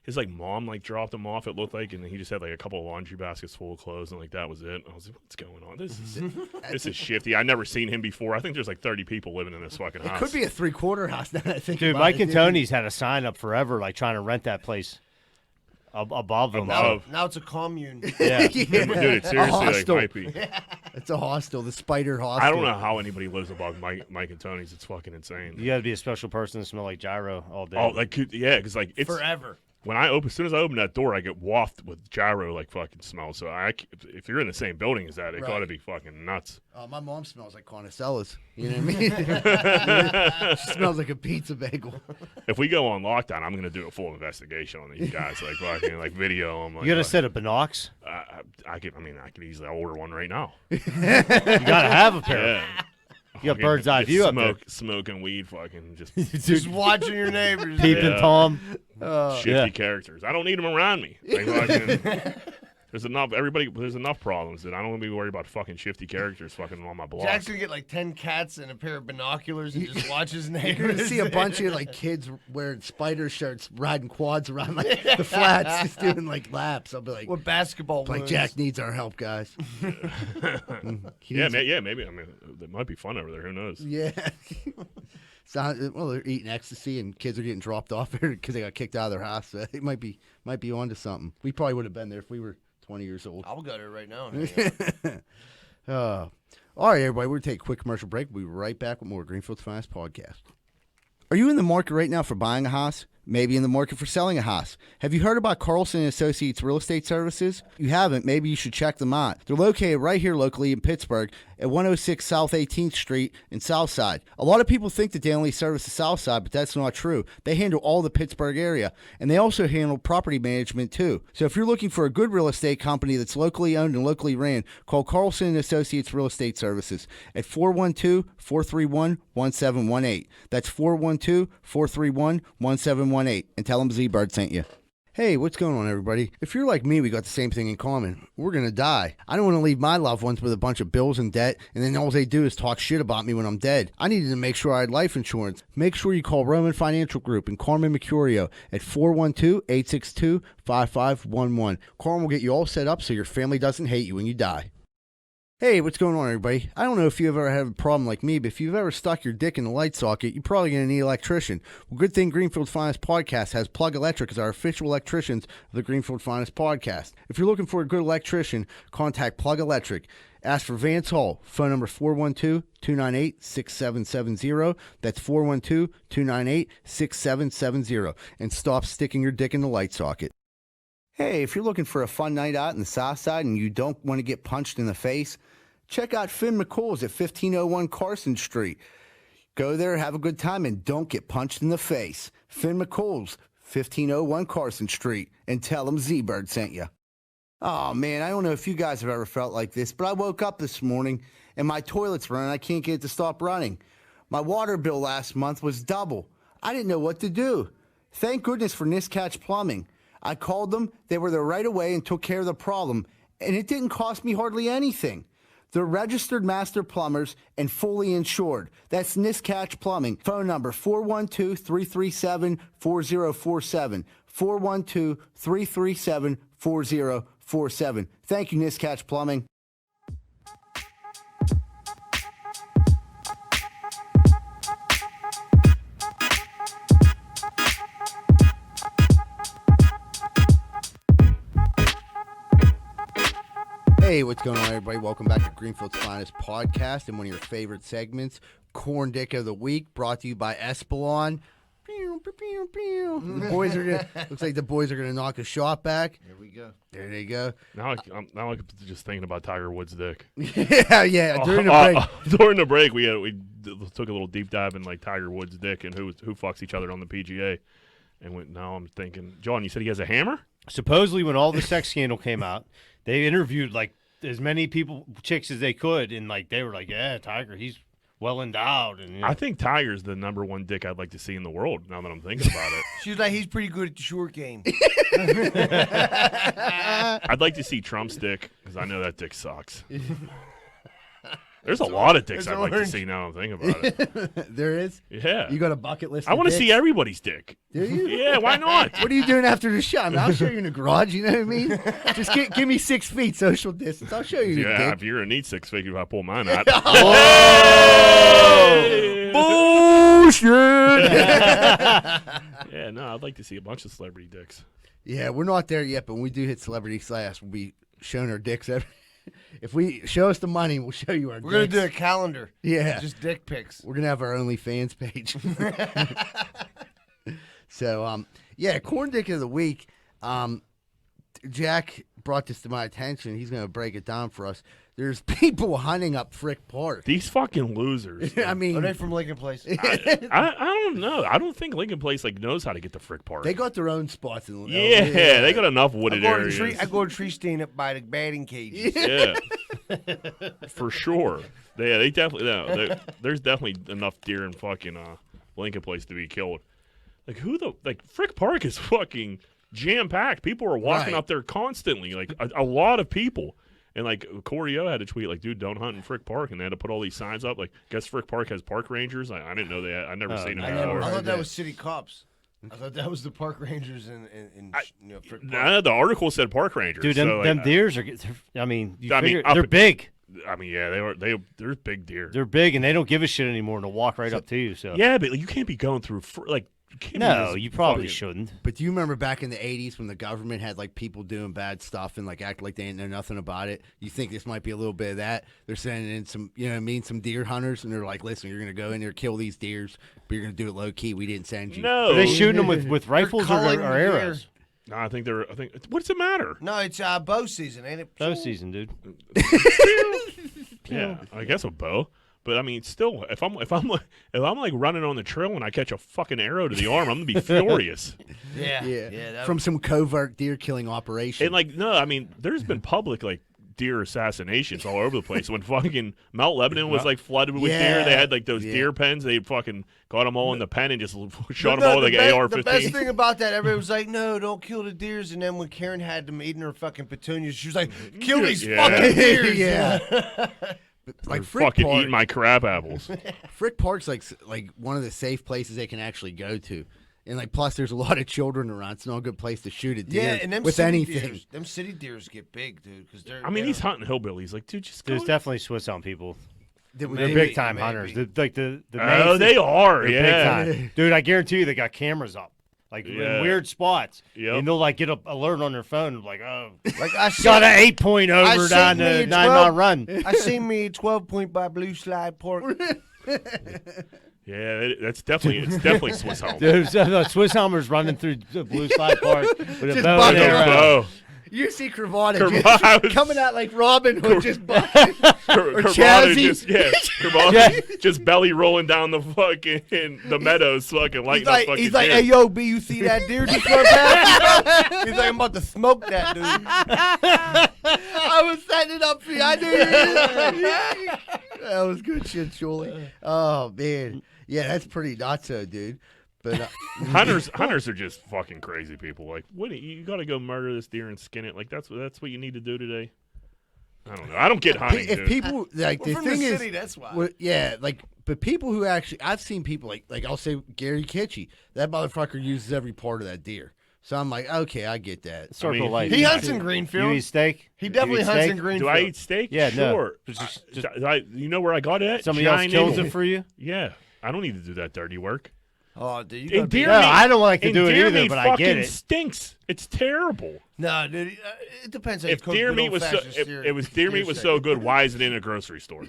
his like mom like dropped him off. It looked like, and he just had like a couple of laundry baskets full of clothes and like that was it. I was like, what's going on? This is shifty. I never seen him before. I think there's like 30 people living in this fucking house. Could be a 3/4 house now that I think dude, about Mike it, and dude. Tony's had a sign up forever, like trying to rent that place above them. Above. Now it's a commune. Yeah. Yeah, but dude, it seriously like hostel. might be. It's a hostel, the spider hostel. I don't know how anybody lives above Mike and Tony's. It's fucking insane. You got to be a special person to smell like gyro all day. Oh, like yeah, because like it's Forever. as soon as I open that door, I get wafted with gyro like fucking smell. So if you're in the same building as that, it got to be fucking nuts. My mom smells like Carnicella's. You know what I mean? She smells like a pizza bagel. If we go on lockdown, I'm gonna do a full investigation on these guys, like fucking like video them. Like, You got a set of binocs? I could easily order one right now. You gotta have a pair. Yeah. You got bird's eye view up there. Smoking weed, fucking just Just watching your neighbors. Peeping Yeah. Tom. shifty characters. I don't need them around me. Like, fucking, there's enough problems that I don't want to be worried about fucking shifty characters fucking on my block. Jack's gonna get like 10 cats and a pair of binoculars and just watch his You're neighbors. gonna see a bunch of like kids wearing spider shirts, riding quads around like the flats, just doing like laps. I'll be like, with basketball. like wounds. Jack needs our help, guys. Yeah, maybe. I mean, it might be fun over there. Who knows? Yeah. Well, they're eating ecstasy and kids are getting dropped off there because they got kicked out of their house. So it might be onto something. We probably would have been there if we were 20 years old. I'll go there right now. All right, everybody, we're going to take a quick commercial break. We'll be right back with more Greenfield's Finest podcast. Are you in the market right now for buying a house? Maybe in the market for selling a house? Have you heard about Carlson & Associates Real Estate Services? If you haven't, maybe you should check them out. They're located right here locally in Pittsburgh at 106 South 18th Street in Southside. A lot of people think that they only service the Southside, but that's not true. They handle all the Pittsburgh area, and they also handle property management too. So if you're looking for a good real estate company that's locally owned and locally ran, call Carlson & Associates Real Estate Services at 412-431-1718. That's 412-431-1718. And tell them Z-Bird sent you. Hey, what's going on, everybody? If you're like me, we got the same thing in common. We're going to die. I don't want to leave my loved ones with a bunch of bills and debt, and then all they do is talk shit about me when I'm dead. I needed to make sure I had life insurance. Make sure you call Roman Financial Group and Carmen Mercurio at 412-862-5511. Carmen will get you all set up so your family doesn't hate you when you die. Hey, what's going on, everybody? I don't know if you've ever had a problem like me, but if you've ever stuck your dick in the light socket, you're probably going to need an electrician. Well, good thing Greenfield's Finest Podcast has Plug Electric as our official electricians of the Greenfield Finest Podcast. If you're looking for a good electrician, contact Plug Electric. Ask for Vance Hall. Phone number 412-298-6770. That's 412-298-6770. And stop sticking your dick in the light socket. Hey, if you're looking for a fun night out in the South Side and you don't want to get punched in the face, check out Finn McCool's at 1501 Carson Street. Go there, have a good time, and don't get punched in the face. Finn McCool's, 1501 Carson Street, and tell them Z-Bird sent you. Oh, man, I don't know if you guys have ever felt like this, but I woke up this morning and my toilet's running. I can't get it to stop running. My water bill last month was double. I didn't know what to do. Thank goodness for Niscatch Plumbing. I called them, they were there right away and took care of the problem, and it didn't cost me hardly anything. They're registered master plumbers and fully insured. That's Niscatch Plumbing. Phone number 412-337-4047. 412-337-4047. Thank you, Niscatch Plumbing. Hey, what's going on, everybody? Welcome back to Greenfield's Finest Podcast and one of your favorite segments, Corndick of the Week, brought to you by Espelon. The boys are gonna, looks like the boys are going to knock a shot back. Here we go. There they go. Now I'm just thinking about Tiger Woods' dick. yeah. During the break, During the break, we took a little deep dive in like Tiger Woods' dick and who fucks each other on the PGA. And now I'm thinking, John, you said he has a hammer? Supposedly, when all the sex scandal came out, they interviewed like as many chicks as they could, and like they were like, "Yeah, Tiger, he's well endowed." And I think Tiger's the number one dick I'd like to see in the world. Now that I'm thinking about it, She's like, he's pretty good at the short game. I'd like to see Trump's dick because I know that dick sucks. There's a lot of dicks it's I'd like to orange. see now that I'm thinking about it. there is. Yeah, You got a bucket list. I want to see everybody's dick. Do you? Yeah, why not? What are you doing after the show? I mean, I'll show you in the garage. You know what I mean? Just give me 6 feet social distance. I'll show you. Yeah, Dick. if you're gonna need 6 feet, if I pull mine out. Bullshit. Yeah, no, I'd like to see a bunch of celebrity dicks. Yeah, we're not there yet, but when we do hit celebrity slash, we'll be showing our dicks every. If we show us the money, we'll show you our We're going dicks. to do a calendar. Yeah. Just dick pics. We're going to have our OnlyFans page. So, yeah, Corndick of the week. Jack brought this to my attention. He's going to break it down for us. There's people hunting up Frick Park. These fucking losers. I mean, Are they from Lincoln Place? I don't know. I don't think Lincoln Place knows how to get to Frick Park. they got their own spots. Yeah, they got enough I wooded go, to areas. I go to tree stand up by the batting cages. Yeah, for sure. They definitely. No, there's definitely enough deer in fucking Lincoln Place to be killed. Like Frick Park is fucking jam packed. People are walking Right. up there constantly. Like a lot of people. And like Corey O had a tweet like, "Dude, don't hunt in Frick Park," and they had to put all these signs up. Like, guess Frick Park has park rangers. I didn't know they had. I never seen them I before. never I heard thought that that. was city cops. I thought that was the park rangers in Frick Park. Nah, the article said park rangers. Dude, them, so, like, them deers are. I mean, I mean, figure, up they're in- big. I mean, yeah, they're big deer. They're big, and they don't give a shit anymore. And they'll walk right up to you. So Yeah, but you can't be going through you can't be no, just you probably fucking- shouldn't. But do you remember back in the 80s when the government had like people doing bad stuff and like act like they didn't know nothing about it? You think this might be a little bit of that? They're sending in some, you know what I mean, some deer hunters, and they're like, listen, you're going to go in there, kill these deers, but you're going to do it low key. We didn't send you. No, Are they shooting them with rifles or culling the deer. arrows? No, I think what's the matter? No, it's bow season, ain't it? Bow season, dude. Yeah, I guess a bow. But I mean, still, if I'm like running on the trail and I catch a fucking arrow to the arm, I'm gonna be furious. Yeah, Yeah. that From some covert deer killing operation. And like, no, I mean, there's been public like deer assassinations all over the place. When fucking Mount Lebanon was like flooded with deer, they had like those deer pens. They fucking got them all in the pen and just shot them all with like AR-15. The best thing about that, everybody was like, "No, don't kill the deers." And then when Karen had them eating her fucking petunias, she was like, "Kill these Yeah. fucking deers!" yeah. Like They're Frick fucking Park, eating my crab apples. Frick Park's like one of the safe places they can actually go to. And like, plus there's a lot of children around. It's not a good place to shoot a deer Yeah, and them with city anything. deers, them city deers get big, dude. Because they're. I mean, they're- these hunting hillbillies, like, dude, just go. There's definitely Swiss on people. That would They're be- big time maybe. hunters. They're, like the Oh, main- they are, they're yeah. big time. Dude, I guarantee you they got cameras up. Like Yeah. in weird spots. Yep. And they'll like get an alert on their phone like, oh, like I got said, an 8-point I over seen down me the at 9-mile 12. run. I seen me 12-point by Blue Slide Park. Yeah, it's definitely Swiss home. Dude, the Swiss Helmers running through the Blue Slide Park with a Just bow bucking and around. arrow. Oh, You see Cravata Cravata just coming out like Robin Hood, just bucking. Carvana Chazzy. just belly rolling down the fucking the meadows, fucking lighting up fucking He's like, deer. "Hey, yo, B, you see that deer just run past you?" He's like, "I'm about to smoke that dude." I was setting it up for you. I knew. That was good shit, Julie. Oh man, yeah, that's pretty nacho, dude. But Hunters are just fucking crazy people. Like, what you got to go murder this deer and skin it? Like that's what you need to do today. I don't know. I don't get hunting. if dude. people like We're the from thing the is, city, that's why. well, yeah, like, but people who actually, I've seen people like I'll say Gary Kitchie. That motherfucker uses every part of that deer. So I'm like, okay, I get that. Circle I mean, life. He hunts in You Greenfield. eat steak? He You definitely eat hunts steak? in do Greenfield. I eat steak? Yeah, no. sure. Just- You know where I got it at? Somebody else Giant kills Eagle. it for you? Yeah, I don't need to do that dirty work. Oh, dude, you And gotta be- deer No, meat, I don't like to and do it deer either, meat but I get fucking it. stinks. It's terrible. No, dude, it depends. How you If cook deer good meat was so, old-fashioned if steer- it was deer meat was steak. so good, why is it in a grocery store?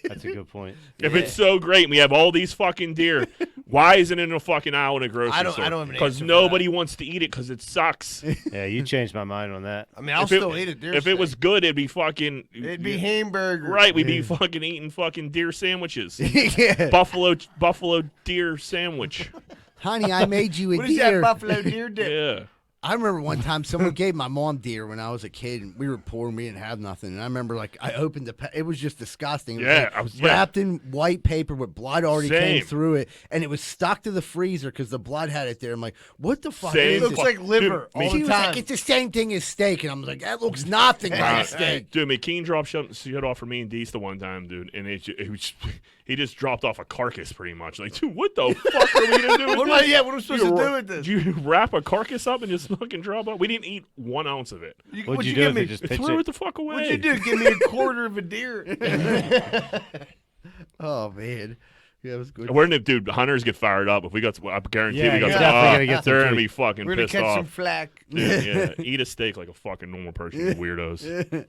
That's a good point. If it's so great, and we have all these fucking deer. Why isn't it in a fucking aisle in a grocery store? I don't have an Because answer for nobody wants to eat it because it sucks. Yeah, you changed my mind on that. I mean, I'll If it- still eat a deer. If it was good, it'd be fucking. it'd be hamburger. right. We'd be fucking eating fucking deer sandwiches. Yeah, Buffalo deer sandwich. honey, I made you a What is that deer. buffalo deer dip? Yeah. I remember one time someone gave my mom deer when I was a kid, and we were poor and we didn't have nothing. And I remember, like, I opened it was just disgusting. It was, Yeah, like, I was- wrapped in white paper with blood already came Same. through it, and it was stuck to the freezer because the blood had it there. I'm like, what the fuck Same. is It this? looks like liver Dude, all She the was time. like, it's the same thing as steak, and I'm like, that looks nothing like steak. Dude, McKean dropped shit off for me and Dees the one time, dude, and he just dropped off a carcass pretty much. Like, dude, what the fuck are we gonna do with What am this? I? Yeah, what am I supposed to do with this? Did you wrap a carcass up and just fucking drop it? We didn't eat 1 ounce of it. What'd you do give if me? you just pitch Threw it? it the fuck away. What'd you do? Give me a quarter of a deer. Oh man, yeah, it was good. We're gonna, dude. Hunters get fired up if we got. I guarantee Yeah, we got. you're some, definitely gonna get some They're gonna tweets. be fucking We're gonna pissed catch some off. flack. Dude, yeah, eat a steak like a fucking normal person. You weirdos.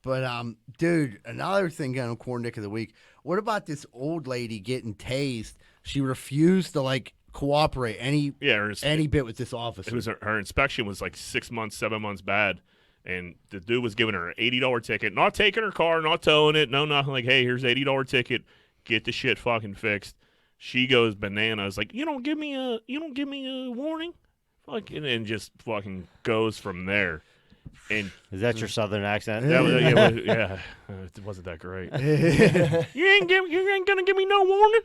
But dude, another thing going on Corndick of the week. What about this old lady getting tased? She refused to like cooperate any bit with this officer. It was her inspection was like 6 months, 7 months bad, and the dude was giving her an $80 ticket, not taking her car, not towing it, no nothing. Like, hey, here's $80 ticket, get the shit fucking fixed. She goes bananas, like, you don't give me a warning, fucking, and just fucking goes from there. And Is that your southern accent? that was, it wasn't that great. You ain't gonna give me no warning.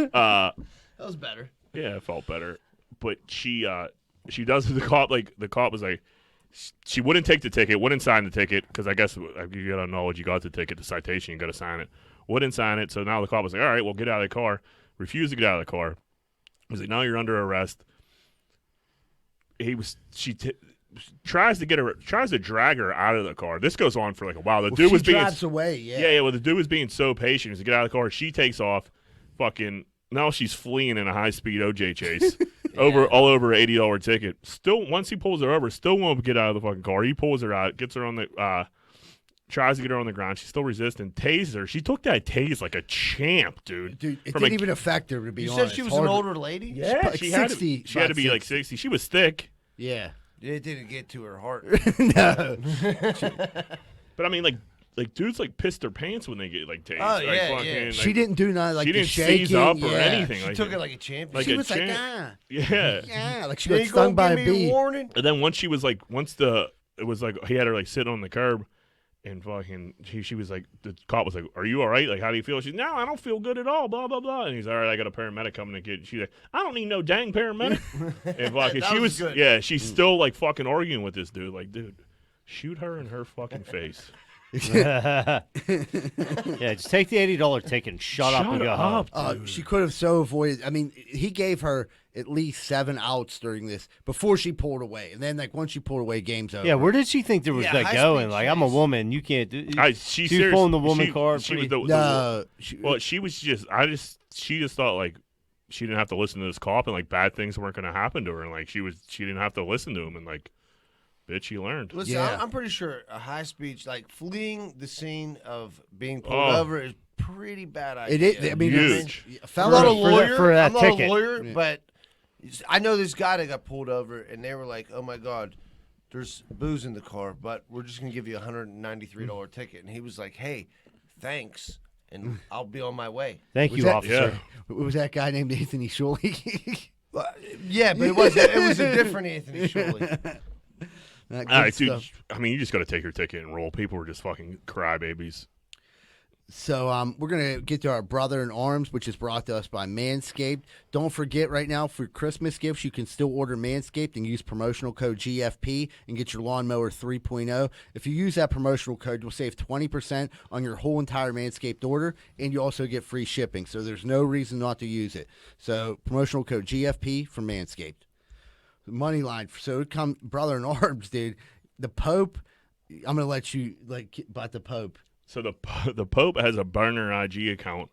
That was better. Yeah, it felt better. But she does the cop was like, she wouldn't take the ticket, wouldn't sign the ticket, because I guess you gotta acknowledge you got the ticket, the citation, you gotta sign it. Wouldn't sign it, so now the cop was like, all right, well, get out of the car. Refused to get out of the car. He was like, now you're under arrest. Tries to drag her out of the car. This goes on for like a while. The dude was being drives away. yeah. Well, the dude was being so patient. He's like, get out of the car. She takes off. Fucking now she's fleeing in a high-speed OJ chase all over an $80 ticket. Still, once he pulls her over, still won't get out of the fucking car. He pulls her out, gets her on the tries to get her on the ground. She's still resisting. Tases her. She took that tase like a champ, dude. Dude, it didn't even affect her, to be honest. You said she was an older lady? Yeah, Like she had 60, to be about like 60. She was thick. Yeah. It didn't get to her heart. No. But I mean, like dudes like piss their pants when they get like tased. Oh, like, yeah, fucking, yeah. like, She didn't do none like she the didn't shaking. seize up or yeah. anything. She like, took it like a champion. like She a was like, champ. Yeah. yeah, like she You got ain't stung gonna by a give me bee. warning? And then once she was like, it was like he had her like sitting on the curb, and fucking she was like, the cop was like, "Are you all right? Like, how do you feel?" She's, "No, I don't feel good at all." Blah blah blah. And he's, "All right, I got a paramedic coming to get." She's like, "I don't need no dang paramedic." And fucking That she was was good. yeah, she's still like fucking arguing with this dude. Like, dude, shoot her in her fucking face. Yeah, just take the $80 ticket and shut up and go home. She could have so avoided. I mean, he gave her at least 7 outs during this before she pulled away, and then like once she pulled away, game's over. Yeah, where did she think there was Yeah, that high-speed going? Like, I'm a chase. woman, you can't do. She was pulling the woman card. She was No, well, she was just. She just thought like she didn't have to listen to this cop, and like bad things weren't going to happen to her, and like she didn't have to listen to him, and like, bitch, she learned. Listen, Yeah. I'm pretty sure a high speed, like fleeing the scene of being pulled over, is pretty bad idea. it is. I mean, Huge. a I'm fella. not a For that- lawyer. for that I'm not ticket. a lawyer, Yeah. but I know this guy that got pulled over, and they were like, "Oh my God, there's booze in the car, but we're just gonna give you a $193 ticket." And he was like, "Hey, thanks, and I'll be on my way." Thank Was you, that- officer. Was that guy named Anthony Shuley? Yeah, but it was a different Anthony Shirley. All right, dude. I mean, you just got to take your ticket and roll. People were just fucking crybabies. So we're going to get to our brother in arms, which is brought to us by Manscaped. Don't forget right now for Christmas gifts, you can still order Manscaped and use promotional code GFP and get your lawnmower 3.0. If you use that promotional code, you'll save 20% on your whole entire Manscaped order, and you also get free shipping. So there's no reason not to use it. So promotional code GFP from Manscaped. Money line. So it come brother in arms, dude. The Pope, I'm going to let you about the Pope. So the Pope has a burner IG account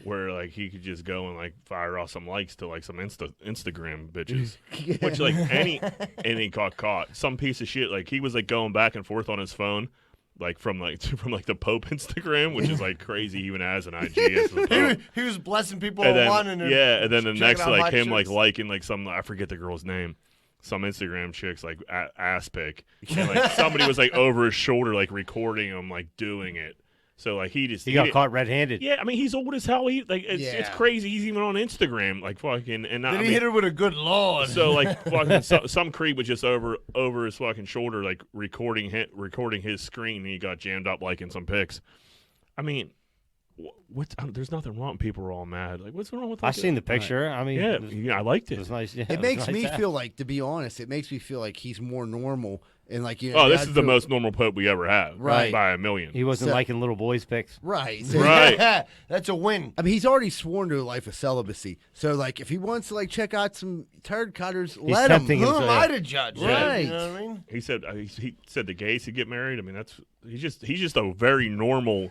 where like he could just go and like fire off some likes to like some Instagram bitches, which like and he got caught. Some piece of shit like he was like going back and forth on his phone. Like from the Pope Instagram, which is like crazy, even as an IG. As the Pope. He was blessing people And online, then, and and then the checking next out like hot him like chicks. liking like some, I forget the girl's name, some Instagram chicks like ass pic, and like somebody was like over his shoulder like recording him like doing it. So like he got caught red-handed. Yeah, I mean he's old as hell. It's Yeah. crazy. He's even on Instagram like fucking and Then I he mean, hit her with a good lord. so like fucking some creep was just over his fucking shoulder like recording his screen, and he got jammed up liking some pics. I mean, there's nothing wrong. People are all mad. Like, what's wrong with? I Like, seen the picture. I mean, yeah, I liked it it. was nice. Yeah, It makes was me nice. feel like, to be honest, it makes me feel like he's more normal and like Oh, this is the most normal Pope we ever have, Right. by a million. He wasn't So- liking little boys' pics. right. So, Right. That's a win. I mean, he's already sworn to a life of celibacy. So, like, if he wants to like check out some turd cutters, let him. tempting Who him. am so- I to judge? Right. You know what I mean? He said the gays could get married. I mean, he's just a very normal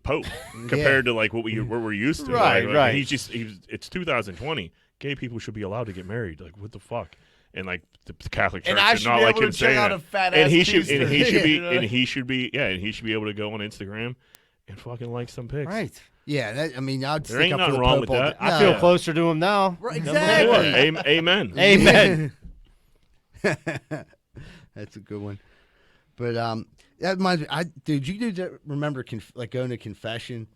Pope compared to like what we're used to. Right, Like, right. It's 2020. Gay people should be allowed to get married. Like, what the fuck? And like the Catholic Church And I should should not be like able him to check saying out that. a fat And ass he should teaster. be You know? and he should be able to go on Instagram and fucking like some pics. Right. Yeah, I mean, I'd There stick ain't up for nothing the wrong Pope with all that. day. I feel closer to him now. Right, than exactly. before. Amen. Amen. That's a good one. But that reminds me, dude, you dudes remember like going to confession?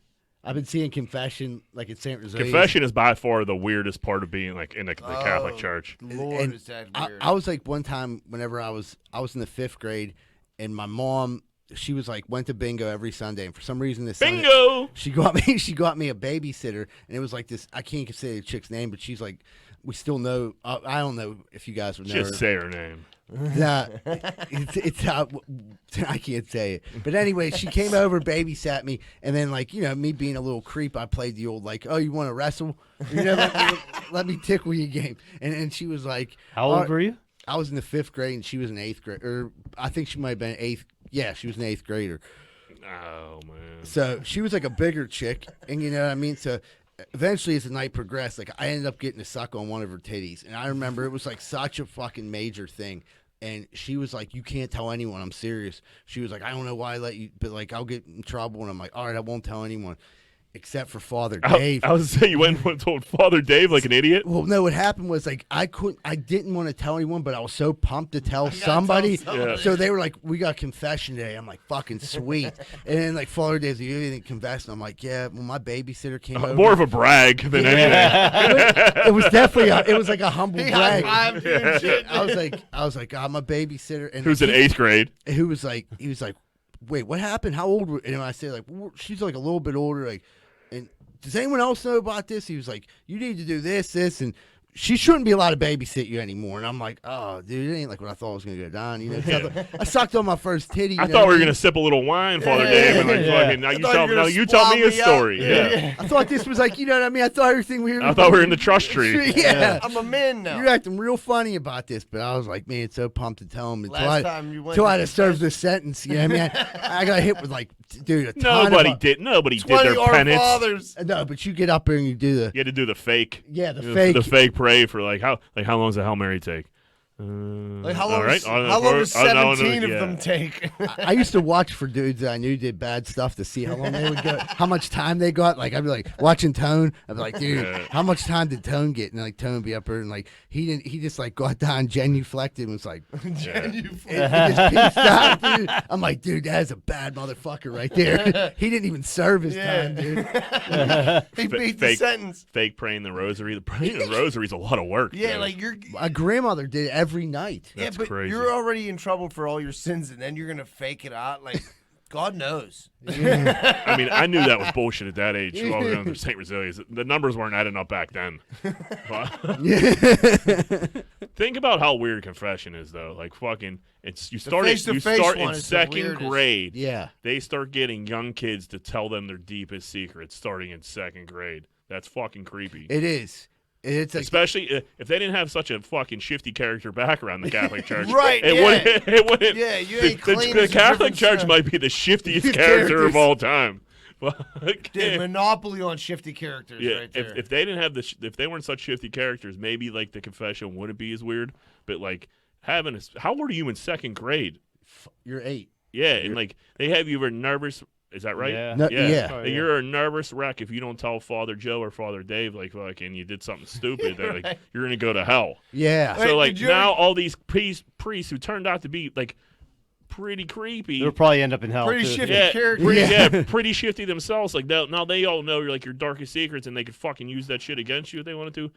I've been seeing confession like at St. Rosalia's. Confession is by far the weirdest part of being like in the Catholic Church. Lord, And is that I, weird. I was like one time whenever I was in the 5th grade, and my mom, she was like went to bingo every Sunday, and for some reason this Sunday, Bingo! she got me a babysitter, and it was like this. I can't say the chick's name, but she's like, we still know. I don't know if you guys would know. Just her. say her name. Nah, it's I can't say it. But anyway, she came over, babysat me, and then like me being a little creep, I played the old like, oh, you want to wrestle? Let me tickle you game. And she was like, How old were you? I was in the 5th grade, and she was in 8th grade, or I think she might have been 8th. Yeah, she was an 8th grader. Oh man. So she was like a bigger chick, and you know what I mean. So eventually, as the night progressed, like I ended up getting to suck on one of her titties, and I remember it was like such a fucking major thing. And she was like, "You can't tell anyone. I'm serious." She was like, "I don't know why I let you, but like I'll get in trouble." And I'm like, "All right, I won't tell anyone, except for Father Dave." I was saying you went and told Father Dave like an idiot. Well, no, what happened was like I didn't want to tell anyone, but I was so pumped to tell somebody. Yeah. So they were like, "We got confession today." I'm like, "Fucking sweet." And then like Father Dave's like, "You didn't confess?" And I'm like, "Yeah." Well, my babysitter came over. More of a brag than anything. It was definitely it was like a humble brag. high-fived you and shit. I was like, I'm a babysitter, and Who's in 8th grade? he was like, "Wait, what happened? How old?" And I said, like, well, she's like a little bit older, like, and does anyone else know about this? He was like, you need to do this, and she shouldn't be allowed to babysit you anymore. And I'm like, oh, dude, it ain't like what I thought was going to go down. You know, 'cause I sucked on my first titty. I thought we were gonna sip a little wine, Father Dave, and like fucking. Now you tell me a story. Yeah. I thought this was like, you know what I mean? I thought everything we were. I thought we were in the trust tree. Yeah. I'm a man now. You're acting real funny about this, but I was like, man, so pumped to tell him Last time you went until to I had to serve this sentence. You know what I mean? I got hit with like, dude, a ton Nobody of, did. Nobody did 20 their Our penance. Fathers. No, but you get up there and you do the You had to do the fake. Yeah, the fake. The fake pray for how long does a Hail Mary take? Like how long? all right. How long does 17 of yeah. them take? I used to watch for dudes that I knew did bad stuff to see how long they would go, how much time they got. Like I'd be like watching Tone. I'd be like, dude, Yeah. how much time did Tone get? And like Tone would be up there and like he just like got down, genuflected, and was like, and just peaced out, dude. I'm like, dude, that is a bad motherfucker right there. He didn't even serve his time, dude. He beat the fake- sentence. Fake praying the rosary. The praying the rosary's a lot of work. Yeah, dude. like you're. My grandmother did it every night. Yeah, That's but crazy. you're already in trouble for all your sins, and then you're gonna fake it out. Like, God knows. I mean, I knew that was bullshit at that age. While we were under St. Resilience, the numbers weren't adding up back then. Think about how weird confession is, though. Like fucking, you start face-to-face in one is the second weirdest. grade. Yeah. They start getting young kids to tell them their deepest secrets starting in second grade. That's fucking creepy. It is. It's like, Especially if they didn't have such a fucking shifty character background in the Catholic Church. Right, It yeah. wouldn't. It wouldn't. Yeah, you the, ain't clean the as a Catholic driven Church son. might be the shiftiest character of all time. Fuck. Did monopoly on shifty characters Yeah, right there. if they didn't have if they weren't such shifty characters, maybe like the confession wouldn't be as weird. But like how old are you in second grade? you're 8. Yeah, and like they have you were nervous. Is that right? Yeah. No, Yeah. yeah. Oh, And you're a nervous wreck if you don't tell Father Joe or Father Dave like fucking you did something stupid. They're like Right. you're gonna go to hell. Yeah. Wait, So like did you now ever- all these priests who turned out to be like pretty creepy. They'll probably end up in hell. Pretty too. shifty Yeah, characters. pretty shifty themselves. Like now they all know you're like your darkest secrets, and they could fucking use that shit against you if they wanted to.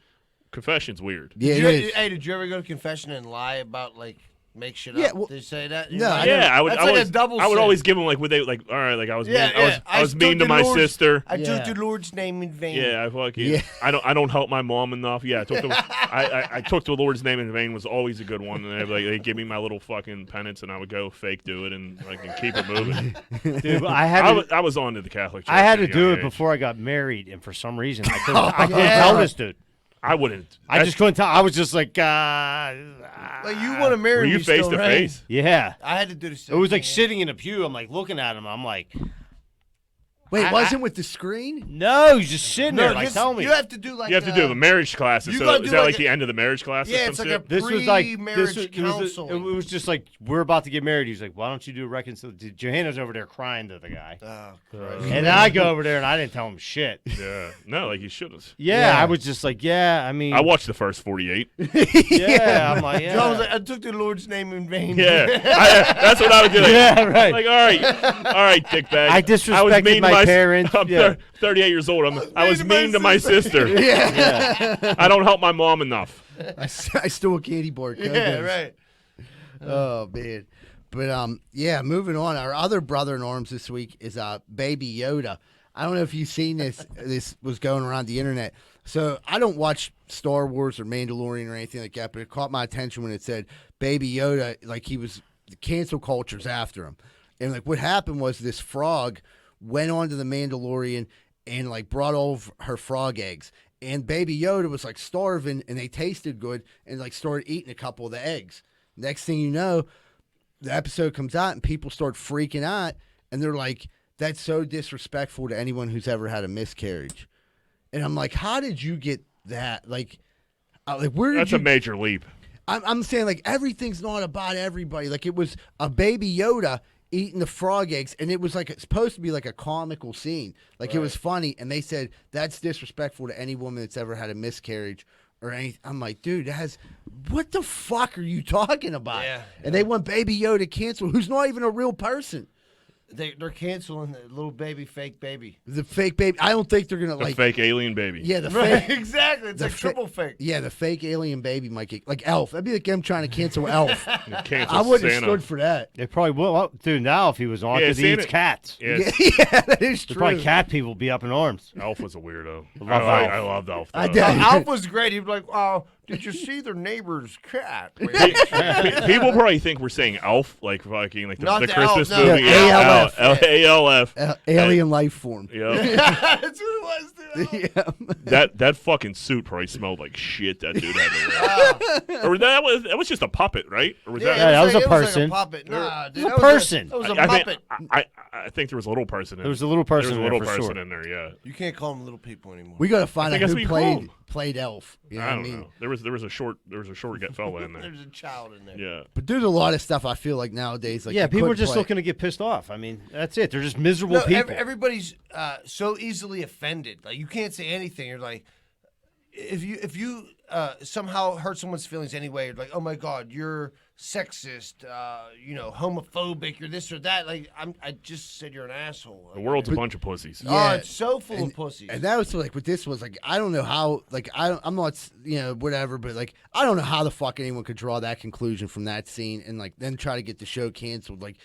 Confession's weird. Yeah, Did it you, is. hey, did you ever go to confession and lie about like make shit Yeah, up? well, Did you say that? no, I Yeah, I would. That's I like was, a double. I would sin. always give them like, would they like? All right, like I was. Yeah, mean, yeah. I was took mean to the my Lord's- sister. I Yeah. took the Lord's name in vain. Yeah, I fucking. Yeah. I don't help my mom enough. Yeah, I took the I took the Lord's name in vain was always a good one. And they give me my little fucking penance, and I would go fake do it and like and keep it moving. Dude, I I was on to the Catholic Church. I had at to a do young it age. before I got married, and for some reason I couldn't yeah. tell this dude. I wouldn't. I just couldn't tell. I was just like, Like you want to marry Were you me face still, to right? face? yeah. I had to do the It same. was like thing. sitting in a pew. I'm like looking at him. I'm like, Wait, wasn't with the screen? No, he's just sitting there. Like, just- tell me. You have to do like You have to do the marriage classes. you So gotta is do that like like a- the end of the marriage class? Yeah, or it's some like a shit? This was like pre-marriage it counseling. was just like we're about to get married. He's like, "Why don't you do a reconciliation?" Johanna's over there crying to the guy, Oh, Christ. and I go over there and I didn't tell him shit. Yeah. No, like you should have. Yeah, Yeah. I was just like, yeah. I mean, I watched the first 48. yeah, I'm like, yeah, John was like, I took the Lord's name in vain. Yeah, that's what I would do. Like, yeah, right. Like, all right, dickbag. I was disrespected mean to my parents. I'm Yeah. 38 years old. I was mean to my sister. yeah. I don't help my mom enough. I stole a candy bar. Yeah, right. Oh man, but yeah. Moving on, our other brother in arms this week is Baby Yoda. I don't know if you've seen this. This was going around the internet. So I don't watch Star Wars or Mandalorian or anything like that, but it caught my attention when it said Baby Yoda, like he was the cancel culture's after him, and like what happened was this frog went onto the Mandalorian and like brought all of her frog eggs. And Baby Yoda was like starving and they tasted good and like started eating a couple of the eggs. Next thing you know, the episode comes out and people start freaking out and they're like, that's so disrespectful to anyone who's ever had a miscarriage. And I'm like, how did you get that? Like where did That's you? a major leap. I'm saying like everything's not about everybody. Like it was a Baby Yoda eating the frog eggs, and it was like it's supposed to be like a comical scene, like it was funny. And they said that's disrespectful to any woman that's ever had a miscarriage or anything. I'm like, dude, what the fuck are you talking about? Yeah, And they want Baby Yoda canceled, who's not even a real person. They're canceling the little baby, fake baby. The fake baby. I don't think they're gonna The like. fake alien baby. Yeah, the Right, fake. exactly. It's The like triple fake. Yeah, the fake alien baby might get like Elf. That'd be like them trying to cancel Elf. Cancel I wouldn't have Santa. stood for that. They probably will. Well, dude, now if he was on, Yeah, because he Santa- eats cats. Yeah, Yeah, that is There's true. probably cat people be up in arms. Elf was a weirdo. Love I Elf. loved Elf. I though. did. Alf was great. He'd be like, "Oh, did you see their neighbor's cat?" People probably think we're saying Elf, like fucking like Not the the Christmas Elf, no. movie. Yeah, ALF. ALF. Alien life form. Yep. That's what it was, dude. Yeah. That fucking suit probably smelled like shit. That dude had to wear. Or that was just a puppet, right? Or was Yeah, that? that was a it person. Like a puppet. Nah, dude, a that was person. That was a I puppet. think I think there was a little person. In There was a little person There was a in there little for person sure. in there. Yeah. You can't call them little people anymore. We gotta find I out think that's who what you call 'em. played Elf. You know I what I don't mean? know. There was a short get fella in there. There's a child in there. Yeah. But there's a lot of stuff I feel like nowadays. Like Yeah, you people are couldn't just play. looking to get pissed off. I mean, that's it. They're just miserable No, people. everybody's so easily offended. Like you can't say anything. You're like, if you somehow hurt someone's feelings anyway, you're like, oh my god, you're sexist, homophobic, you're this or that. Like I just said you're an asshole. The world's a bunch of pussies. Yeah. Oh, it's so full and, of pussies. And that was like, what this was like. I don't know how. Like, I'm not, whatever. But like, I don't know how the fuck anyone could draw that conclusion from that scene and like then try to get the show canceled. Like,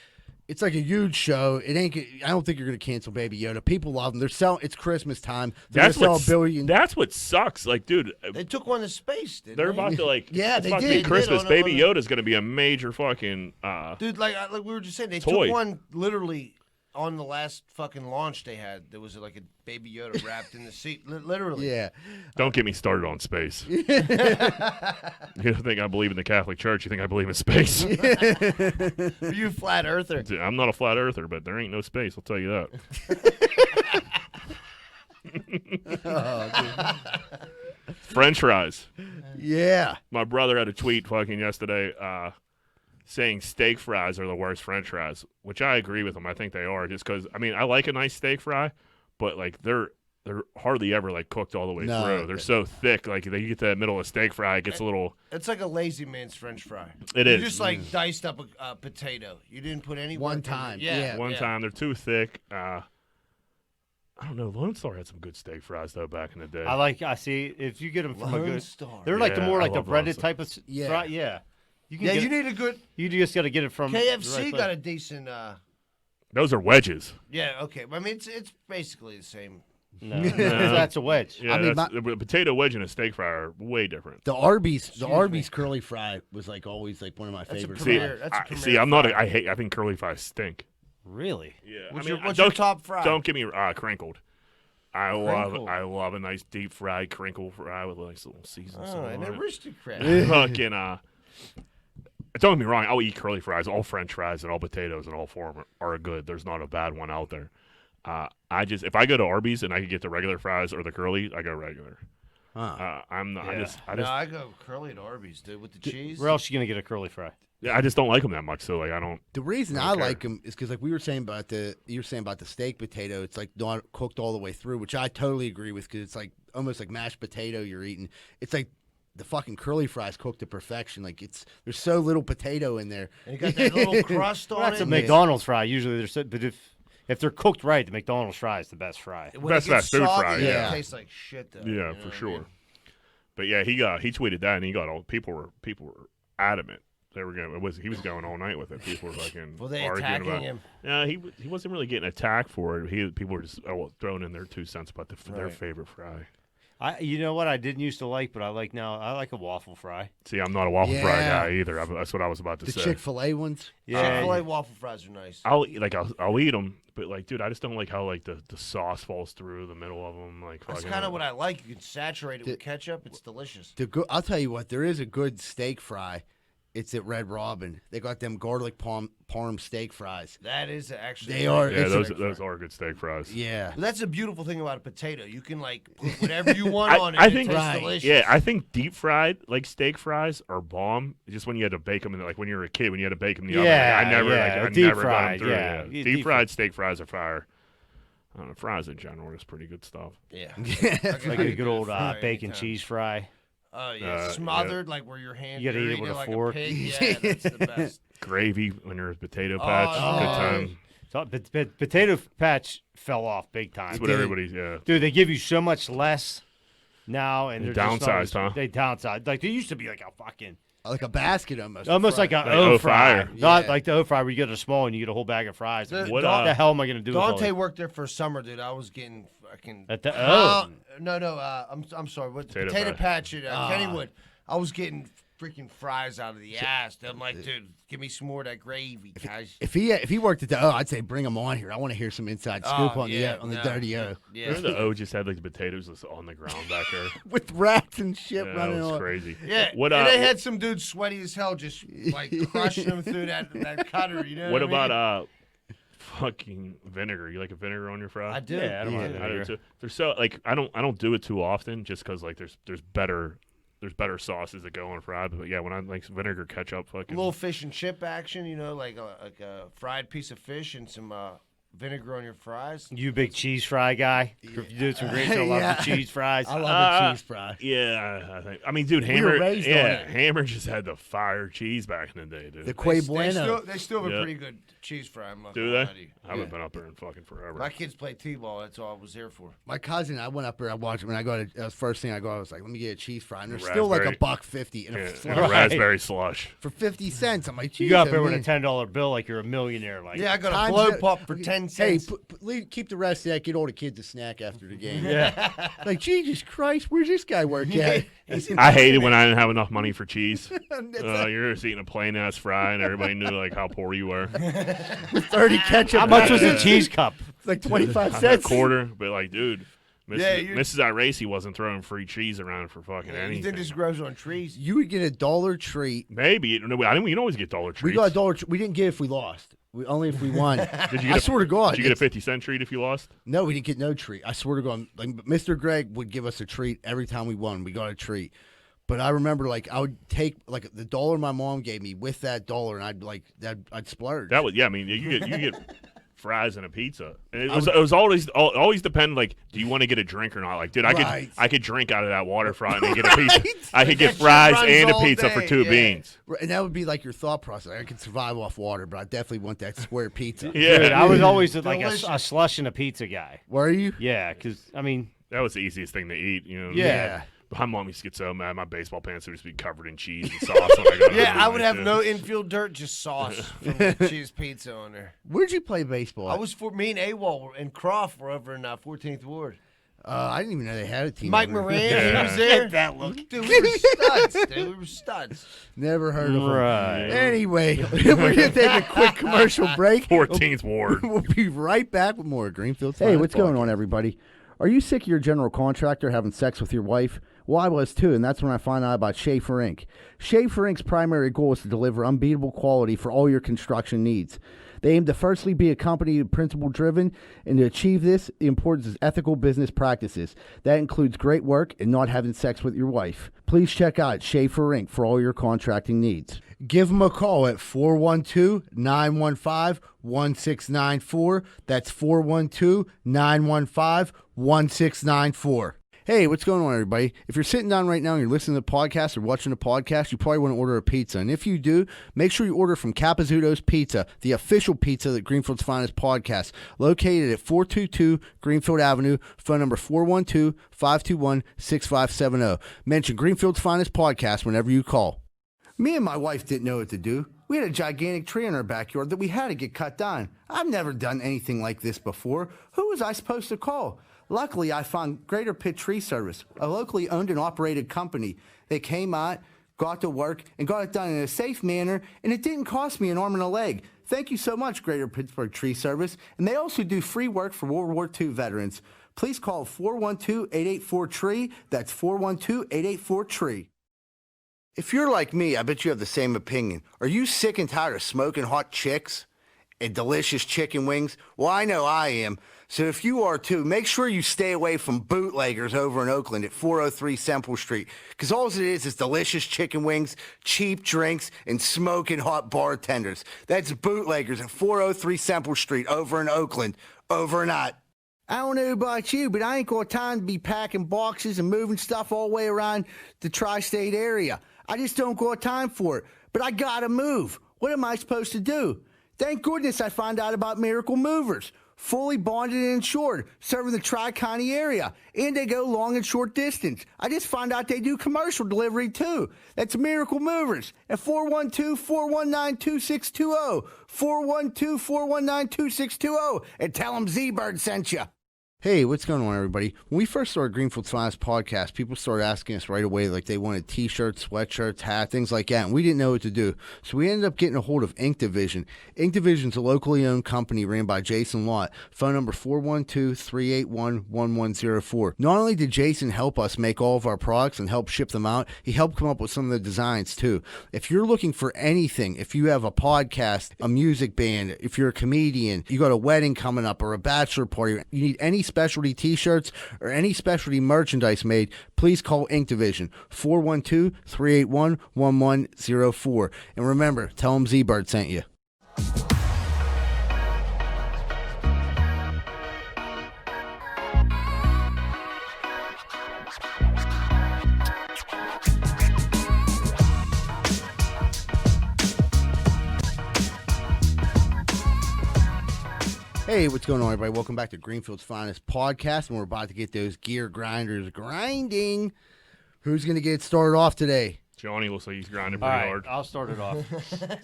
it's like a huge show. It ain't. I don't think you're gonna cancel Baby Yoda. People love them. They're selling. It's Christmas time. They're That's gonna what sell a billion. That's what sucks. Like, dude, they took one to space. Didn't they're they? about to like. Yeah, it's they about to did. be Christmas. on Baby the- Yoda's gonna be a major fucking. Dude, like we were just saying, they Toy. took one literally on the last fucking launch they had. There was like a Baby Yoda wrapped in the seat, literally. Yeah. Don't get me started on space. You don't think I believe in the Catholic Church? You think I believe in space? Are you a flat earther? I'm not a flat earther, but there ain't no space. I'll tell you that. French fries. Yeah. My brother had a tweet fucking yesterday saying steak fries are the worst French fries, which I agree with him. I think they are, just because I mean I like a nice steak fry, but like they're hardly ever like cooked all the way No. through. They're so thick. Like they get to the middle of steak fry, it gets a little. It's like a lazy man's French fry. It you is. just like diced up a potato. You didn't put any One work into it. time, Yeah, yeah. One time they're too thick. I don't know. Lone Star had some good steak fries though back in the day. I see if you get them from a Lone good. Star. They're like the Yeah, more I like the love Lone breaded Star. type of Yeah. fry. Yeah. You can Yeah, get you need a good you just got to get it from the KFC. right Got place. a decent. Those are wedges. Yeah, okay. I mean, it's basically the same. No, that's a wedge. Yeah, I mean, that's, a potato wedge and a steak fry are way different. The Arby's me. curly fry was like always like one of my That's a favorites. See, premier- that's a premier see, I'm not. fry. I think curly fries stink. Really? Yeah, What's I mean, your- what's your don't- top fry? Don't get me crinkled. Crinkled. I love a nice deep fried crinkle fry with a nice little seasoning. Oh, salt an on it. aristocrat. Fucking don't get me wrong. I'll eat curly fries, all French fries, and all potatoes, and all four of 'em are good. There's not a bad one out there. I just if I go to Arby's and I can get the regular fries or the curly, I go regular. I'm not. Yeah. I go curly at Arby's, dude, with the cheese. Where else you gonna get a curly fry? Yeah, I just don't like them that much. So like I don't. The reason I I don't like them is because like you were saying about the steak potato, it's like not cooked all the way through, which I totally agree with because it's like almost like mashed potato you're eating. It's like the fucking curly fries cooked to perfection. Like there's so little potato in there. And you got that little crust on That's it. a McDonald's fry. Usually they're but if they're cooked right, the McDonald's fry is the best fry. When Best it gets fast food soggy, fry, yeah. It tastes like shit, though. Yeah, you know for what I sure. mean? But yeah, he tweeted that and he got all people were adamant. They were going. He was going all night with it. People were fucking Were they arguing attacking about. him? Yeah, he wasn't really getting attacked for it. People were just throwing in their 2 cents about their favorite fry. You know what I didn't used to like, but I like now. I like a waffle fry. See, I'm not a waffle fry Yeah. guy either. That's what I was about to The say. Chick-fil-A ones. Yeah, Chick-fil-A waffle fries are nice. I'll eat them, but like, dude, I just don't like how like the sauce falls through the middle of them. Like, That's fucking- kind of what I like. You can saturate it with ketchup. It's delicious. I'll tell you what, there is a good steak fry. It's at Red Robin. They got them garlic parm steak fries. That is actually. They are- Yeah, it's those are good steak fries. Yeah. But that's a beautiful thing about a potato. You can like put whatever you want on it. I and think it tastes right. delicious. Yeah, I think deep fried like steak fries are bomb. Just when you had to bake them, like when you were a kid, when you had to bake them in the oven. Yeah, Like, I never, yeah, like, I deep never got fried, them through. yeah. Yeah. Deep Deep fried steak fries are fire. I don't know, fries in general is pretty good stuff. Yeah. like a good old fry bacon anytime. cheese fry. Oh yeah, Yeah. smothered like where your hand. You gotta you're eat it with eating a like fork. pig. Yeah, that's the best. Gravy when there's potato patch, Oh, good yeah. time. So, but potato patch fell off big time. That's what did. everybody's. Yeah, Dude, they give you so much less now, and They they're just not downsized, as- huh? They downsized. Like there used to be like a fucking Like a basket almost. almost like a Like O fry, O-fryer. not Yeah. like the O fry where you get a small and you get a whole bag of fries. The- What What, the hell am I gonna do? with all Dante this? worked there for a summer, dude. I was getting fucking. At the No. I'm sorry. What Potato potato patch. patch at Kennywood? I was getting freaking fries out of the ass. I'm like, dude, give me some more of that gravy, guys. If he worked at the O, I'd say bring him on here. I want to hear some inside scoop Oh, on yeah, the no. dirty O Yeah. remember the O just had like the potatoes just on the ground back there. with rats and shit Yeah, running that was on. crazy. Yeah, What and they had some dudes sweaty as hell, just like crushing them through that cutter. You know What what I mean? about fucking vinegar? You like a vinegar on your fry? I do. Yeah, I don't mind I do vinegar. too. They're so like I don't do it too often just because like there's better sauces that go on fried. But yeah, when I like vinegar ketchup, A fucking little fish and chip action, you know, like a fried piece of fish and some vinegar on your fries. You big cheese fry guy. You do some great stuff. Love Yeah. the cheese fries. I love a cheese fry. yeah. I mean, dude, We Hammer. were raised on it. Hammer just had the fire cheese back in the day, dude. The Quay They Bueno. still have a Yeah. pretty good cheese fry. I'm not Do gonna they? lie to you. I haven't Yeah. been up there in fucking forever. My kids play t-ball. That's all I was there for. My cousin, I went up there. I watched when I got it. First thing I got, I was like, let me get a cheese fry. And they're Raspberry. still like $1.50 and Yeah, a and slush a raspberry slush. for 50 cents. I'm like, geez, You go up there I with a mean, $10 bill like you're a millionaire. Like Yeah, I got a times blow that- pop for 10 cents. Hey, keep the rest of that. Get all the kids a snack after the game. yeah. Like, Jesus Christ, where's this guy work at? I hated when I didn't have enough money for cheese. That's You're just eating a plain ass fry, and everybody knew like how poor you were. 30 ketchup. How much was a cheese cup? It's like 25 A cents. quarter, but like, dude, Mrs. Yeah, you're- Mrs. Iracy wasn't throwing free cheese around for fucking You anything. think this grows on trees? You would get a dollar treat. Maybe no, I didn't. You always get dollar treats. We got a dollar. We didn't get it if we lost. We only if we won. Did you I get swear to God. Did you get a it's- 50-cent treat if you lost? No, we didn't get no treat. I swear to God. Like Mr. Greg would give us a treat every time we won. We got a treat. But I remember, like, I would take like the dollar my mom gave me with that dollar, and I'd splurge. That was I mean, you get fries and a pizza. And it was always depend like, do you want to get a drink or not? Like, dude, Right. I could drink out of that water fry and get a pizza. Right. I could get That shit fries runs and a all pizza for day, 2 yeah. beans. And that would be like your thought process. I could survive off water, but I definitely want that square pizza. Yeah, Dude, I was always like Delicious. a slush and a pizza guy. Were you? Yeah, because I mean, that was the easiest thing to eat. You know. Yeah. My mom used to get so mad. My baseball pants would just be covered in cheese and sauce. When I got Yeah, home, I would like, have dude. no infield dirt, just sauce from the cheese pizza on there. Where'd you play baseball? I was for me and AWOL and Croft were over in 14th Ward. I didn't even know they had a team. Mike over Moran, there. he was there. that look. Dude, we were studs, dude. We were studs. Never heard of them. Right. Anyway, we're gonna take a quick commercial break. 14th Ward. We'll be right back with more Greenfield. Hey, what's going on, everybody? Are you sick of your general contractor having sex with your wife? Well, I was too, and that's when I found out about Schaefer Inc. Schaefer Inc.'s primary goal is to deliver unbeatable quality for all your construction needs. They aim to firstly be a company principle-driven, and to achieve this, the importance is ethical business practices. That includes great work and not having sex with your wife. Please check out Schaefer Inc. for all your contracting needs. Give them a call at 412-915-1694. That's 412-915-1694. Hey, what's going on, everybody? If you're sitting down right now and you're listening to the podcast or watching the podcast, you probably want to order a pizza. And if you do, make sure you order from Capizzuto's Pizza, the official pizza that Greenfield's Finest podcast, located at 422 Greenfield Avenue, phone number 412-521-6570. Mention Greenfield's Finest podcast whenever you call. Me and my wife didn't know what to do. We had a gigantic tree in our backyard that we had to get cut down. I've never done anything like this before. Who was I supposed to call? Luckily, I found Greater Pitt Tree Service, a locally owned and operated company. They came out, got to work, and got it done in a safe manner, and it didn't cost me an arm and a leg. Thank you so much, Greater Pittsburgh Tree Service. And they also do free work for World War II veterans. Please call 412-884-TREE. That's 412-884-TREE. If you're like me, I bet you have the same opinion. Are you sick and tired of smoking hot chicks and delicious chicken wings? Well, I know I am. So if you are too, make sure you stay away from bootleggers over in Oakland at 403 Semple Street. Because all it is delicious chicken wings, cheap drinks, and smoking hot bartenders. That's bootleggers at 403 Semple Street over in Oakland. Over and out. I don't know about you, but I ain't got time to be packing boxes and moving stuff all the way around the tri-state area. I just don't got time for it. But I gotta move. What am I supposed to do? Thank goodness I found out about Miracle Movers. Fully bonded and insured, serving the Tri-County area. And they go long and short distance. I just found out they do commercial delivery too. That's Miracle Movers at 412-419-2620. 412-419-2620. And tell them Z-Bird sent you. Hey, what's going on, everybody? When we first started Greenfield's Finest podcast, people started asking us right away, like they wanted T-shirts, sweatshirts, hats, things like that, and we didn't know what to do. So we ended up getting a hold of Ink Division. Ink Division's a locally owned company ran by Jason Lott. Phone number 412-381-1104. Not only did Jason help us make all of our products and help ship them out, he helped come up with some of the designs too. If you're looking for anything, if you have a podcast, a music band, if you're a comedian, you got a wedding coming up or a bachelor party, you need any specialty T-shirts or any specialty merchandise made, please call Ink Division, 412-381-1104. And remember, tell them Z-Bird sent you. Hey, what's going on, everybody? Welcome back to Greenfield's Finest podcast, and we're about to get those gear grinders grinding. Who's going to get started off today? Johnny looks like he's grinding All pretty right, hard. I'll start it off.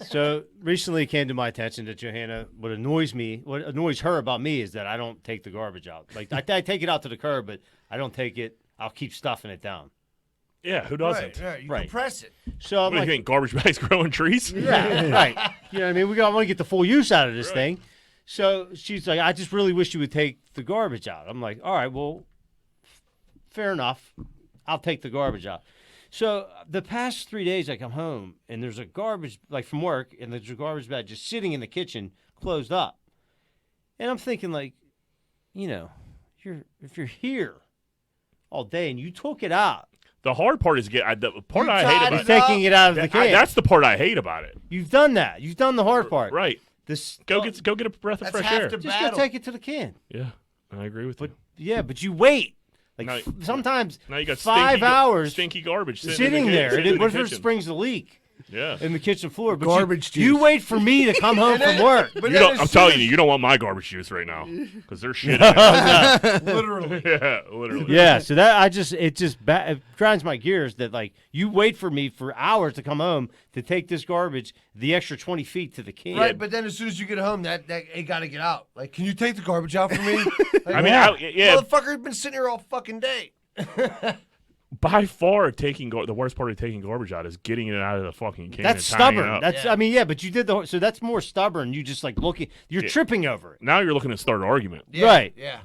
So recently it came to my attention that Johanna, what annoys her about me is that I don't take the garbage out. Like I take it out to the curb, but I don't take it. I'll keep stuffing it down. Yeah, who doesn't? Right, you Right. compress it. So I'm What do you think, garbage bags growing trees? yeah, right. You know what I mean? I want to get the full use out of this Right. thing. So she's like, I just really wish you would take the garbage out. I'm like, all right, well, fair enough. I'll take the garbage out. So the past 3 days I come home and there's a garbage, like from work, and there's a garbage bag just sitting in the kitchen closed up. And I'm thinking like, you know, if you're here all day and you took it out. The hard part is the part I hate tied about it it. up. Taking it out of the can. That's the part I hate about it. You've done that. You've done the hard part. Right. This Go get a breath of That's fresh half air. the Just battle. go take it to the can. Yeah, I agree with you. Yeah, but you wait. Like Now- sometimes Now you got 5 hours stinky garbage sitting there. Sitting And in what the if it kitchen. springs a leak Yeah. in the kitchen floor? But Garbage you juice. wait for me to come home from work. But You then don't, as I'm soon telling as- you, you don't want my garbage juice right now because they're shit. in it. literally. Yeah, literally. Yeah, so that it grinds my gears that like you wait for me for hours to come home to take this garbage the extra 20 feet to the can. Right, but then as soon as you get home, that it got to get out. Like, can you take the garbage out for me? Like, I mean, yeah. motherfucker, been sitting here all fucking day. By far, the worst part of taking garbage out is getting it out of the fucking can. That's and tying it stubborn. up. That's Yeah. I mean, yeah, but you did so that's more stubborn. You just like looking, you're Yeah. tripping over it. Now you're looking to start an argument. Yeah, Right. Yeah.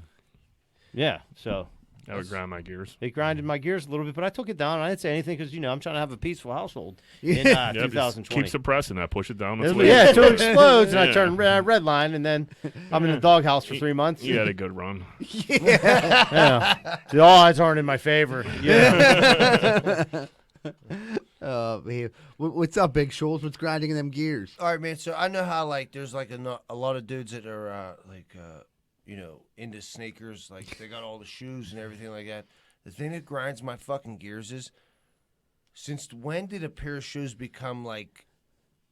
Yeah, so That would grind my gears. It grinded my gears a little bit, but I took it down. I didn't say anything because I'm trying to have a peaceful household in Yeah, just 2020. keep suppressing that. Push it down. Yeah, until it explodes, and I Yeah. turn red line, and then I'm in the doghouse for 3 months. You had a good run. Yeah. The odds aren't in my favor. Yeah. Man. What's up, Big Schultz? What's grinding in them gears? All right, man. So I know how like there's like a lot of dudes that are into sneakers. Like they got all the shoes and everything like that. The thing that grinds my fucking gears is, since when did a pair of shoes become like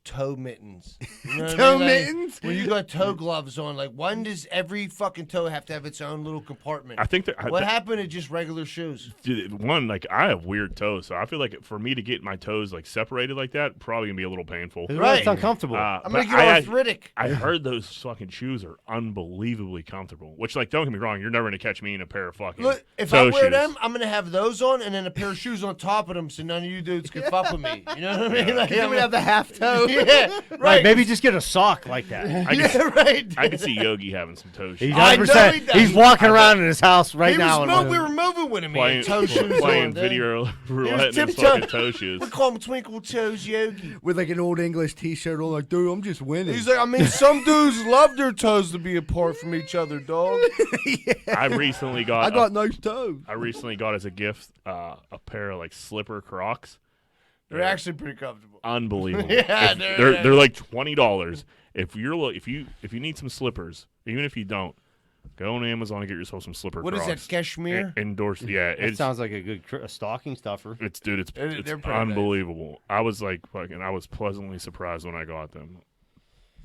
toe mittens? You know what Toe I mean? Like, mittens? when you got toe gloves on, like when does every fucking toe have to have its own little compartment? I think that What happened to just regular shoes? one, like I have weird toes, so I feel like for me to get my toes like separated like that, probably gonna be a little painful. Right. It's uncomfortable. I'm But gonna get arthritic. I heard those fucking shoes are unbelievably comfortable. Which, like, don't get me wrong, you're never gonna catch me in a pair of fucking Look, if toe I wear shoes. them, I'm gonna have those on and then a pair of shoes on top of them, so none of you dudes can fuck with me. You know what I mean? Like, Then we have the half toe. yeah, Like, right. maybe just get a sock like that. Yeah, right. I could see Yogi having some toe He's shoes. I know 100%. he does. He's walking around in his house right He now. was and we were moving with him, man. Playing, Toe shoes playing on. video roulette in his tiptoe. fucking toe shoes. We call him Twinkle Toes Yogi. With like an old English T-shirt on, like, dude, I'm just winning. He's like, I mean, some dudes love their toes to be apart from each other, dog. I recently got. I got nice toes. I recently got as a gift a pair of like slipper Crocs. They're actually pretty comfortable. Unbelievable. Yeah, If- they're- they're like $20. If you need some slippers, even if you don't, go on Amazon and get yourself some slipper What is Crocs. that, cashmere? Endorse. Yeah, It it's sounds like a good stocking stuffer. it's dude. It's They're pretty nice. unbelievable. I was like fucking. I was pleasantly surprised when I got them.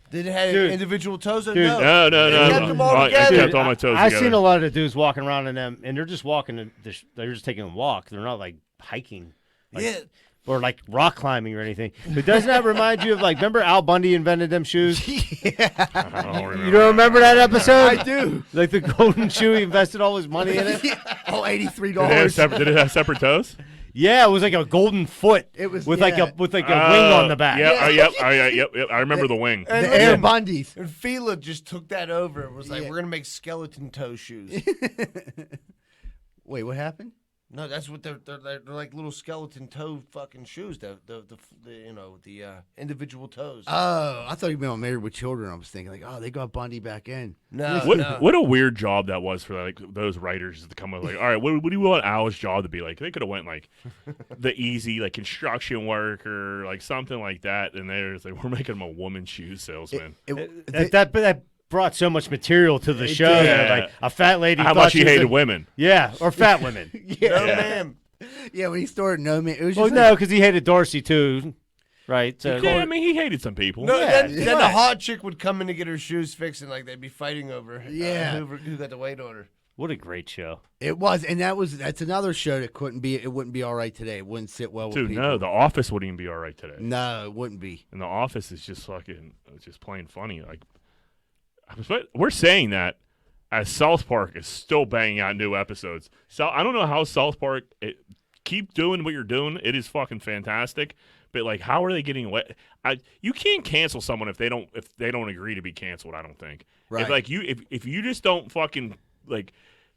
Did it have Dude. individual toes? Or Dude. no? No. They kept them all I together. kept all my toes I've together. seen a lot of the dudes walking around in them, and they're just walking. They're just taking a walk. They're not like hiking. Like, Yeah. Or like rock climbing or anything. But doesn't that remind you of like, remember Al Bundy invented them shoes? I don't remember. You don't remember that episode? I do. Like the golden shoe, he invested all his money in it. Oh, $83. Did it have separate toes? Yeah, it was like a golden foot. It was- with yeah. like a wing on the back. Yeah, yep. I remember the wing. The And Air listen, Bundys. And Fila just took that over and was like, Yeah. we're going to make skeleton toe shoes. Wait, what happened? No, that's what they're like, little skeleton toe fucking shoes. The individual toes. Oh, I thought you meant on Married with Children. I was thinking like, oh, they got Bundy back in. no, What no. what a weird job that was for like those writers to come with like, all right, what do you want Al's job to be like? They could have went like the easy like construction worker, like something like that, and they're just like, we're making him a woman shoe salesman. That brought so much material to the show. did. That, like a fat lady. How thought much she he was hated a- women. Yeah, or fat women. No, Yeah. ma'am. yeah, when he started No Man, it was Well, just no, because he hated Dorsey too, right? So, Yeah, I mean he hated some people. No, Yeah, then the right. hot chick would come in to get her shoes fixed, and like they'd be fighting over Yeah. who got the weight on her. what a great show. It was, and that's another show that it wouldn't be all right today. It wouldn't sit well with Dude, people. no, The Office wouldn't even be all right today. No, it wouldn't be. And The Office is just fucking, it's just plain funny. Like, but we're saying that as South Park is still banging out new episodes. So I don't know how South Park keep doing what you're doing. It is fucking fantastic. But like, how are they getting away? You can't cancel someone if they don't agree to be canceled. I don't think. Right. If you just don't fucking like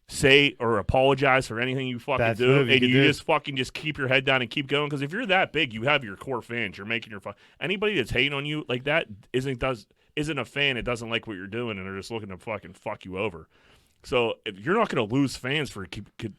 say or apologize for anything you fucking That's do, what you and can you do. just fucking just keep your head down and keep going. Because if you're that big, you have your core fans. You're making your anybody that's hating on you like that isn't a fan. It doesn't like what you're doing, and they're just looking to fucking fuck you over. So if you're not going to lose fans for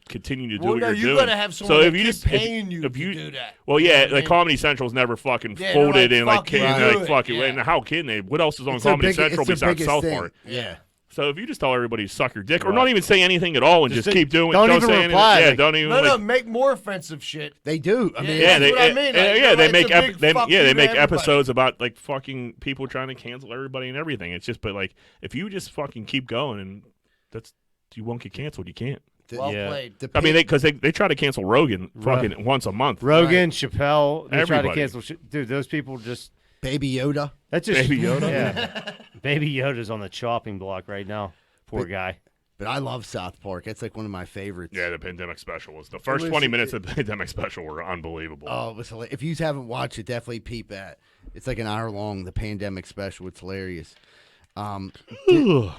continuing to do Well, what no, you're you doing. gotta have someone so that if you keep just paying you if to do that. Well, You know yeah, what I like mean? Comedy Central's never fucking Yeah, they're folded like, and like fuck you, can do like it. fuck it. Yeah. And how can they? What else is on It's their Comedy big- Central it's their besides biggest South thing. Park? Yeah. So if you just tell everybody to suck your dick, or Right. not even say anything at all, and just Just keep doing, don't even say reply, anything. Yeah, like- don't even. No, like, make more offensive shit. They do. I mean, Yeah, they, that's what I mean. Like, yeah, they it's make a big fuck you they to make everybody. episodes about like fucking people trying to cancel everybody and everything. It's just, but like, if you just fucking keep going, and you won't get canceled. You can't. Well Yeah. played. I mean, because they try to cancel Rogan fucking once a month. Rogan, Chappelle, they try to Everybody. cancel. Dude, those people just. Baby Yoda. That's just Baby Yoda? Yeah, Baby Yoda's on the chopping block right now. Poor guy. But I love South Park. It's like one of my favorites. Yeah, the pandemic special was the first was- 20 minutes of the pandemic special were unbelievable. Oh, it was hilarious. If you haven't watched it, definitely peep at. It's like an hour long. The pandemic special. It's hilarious.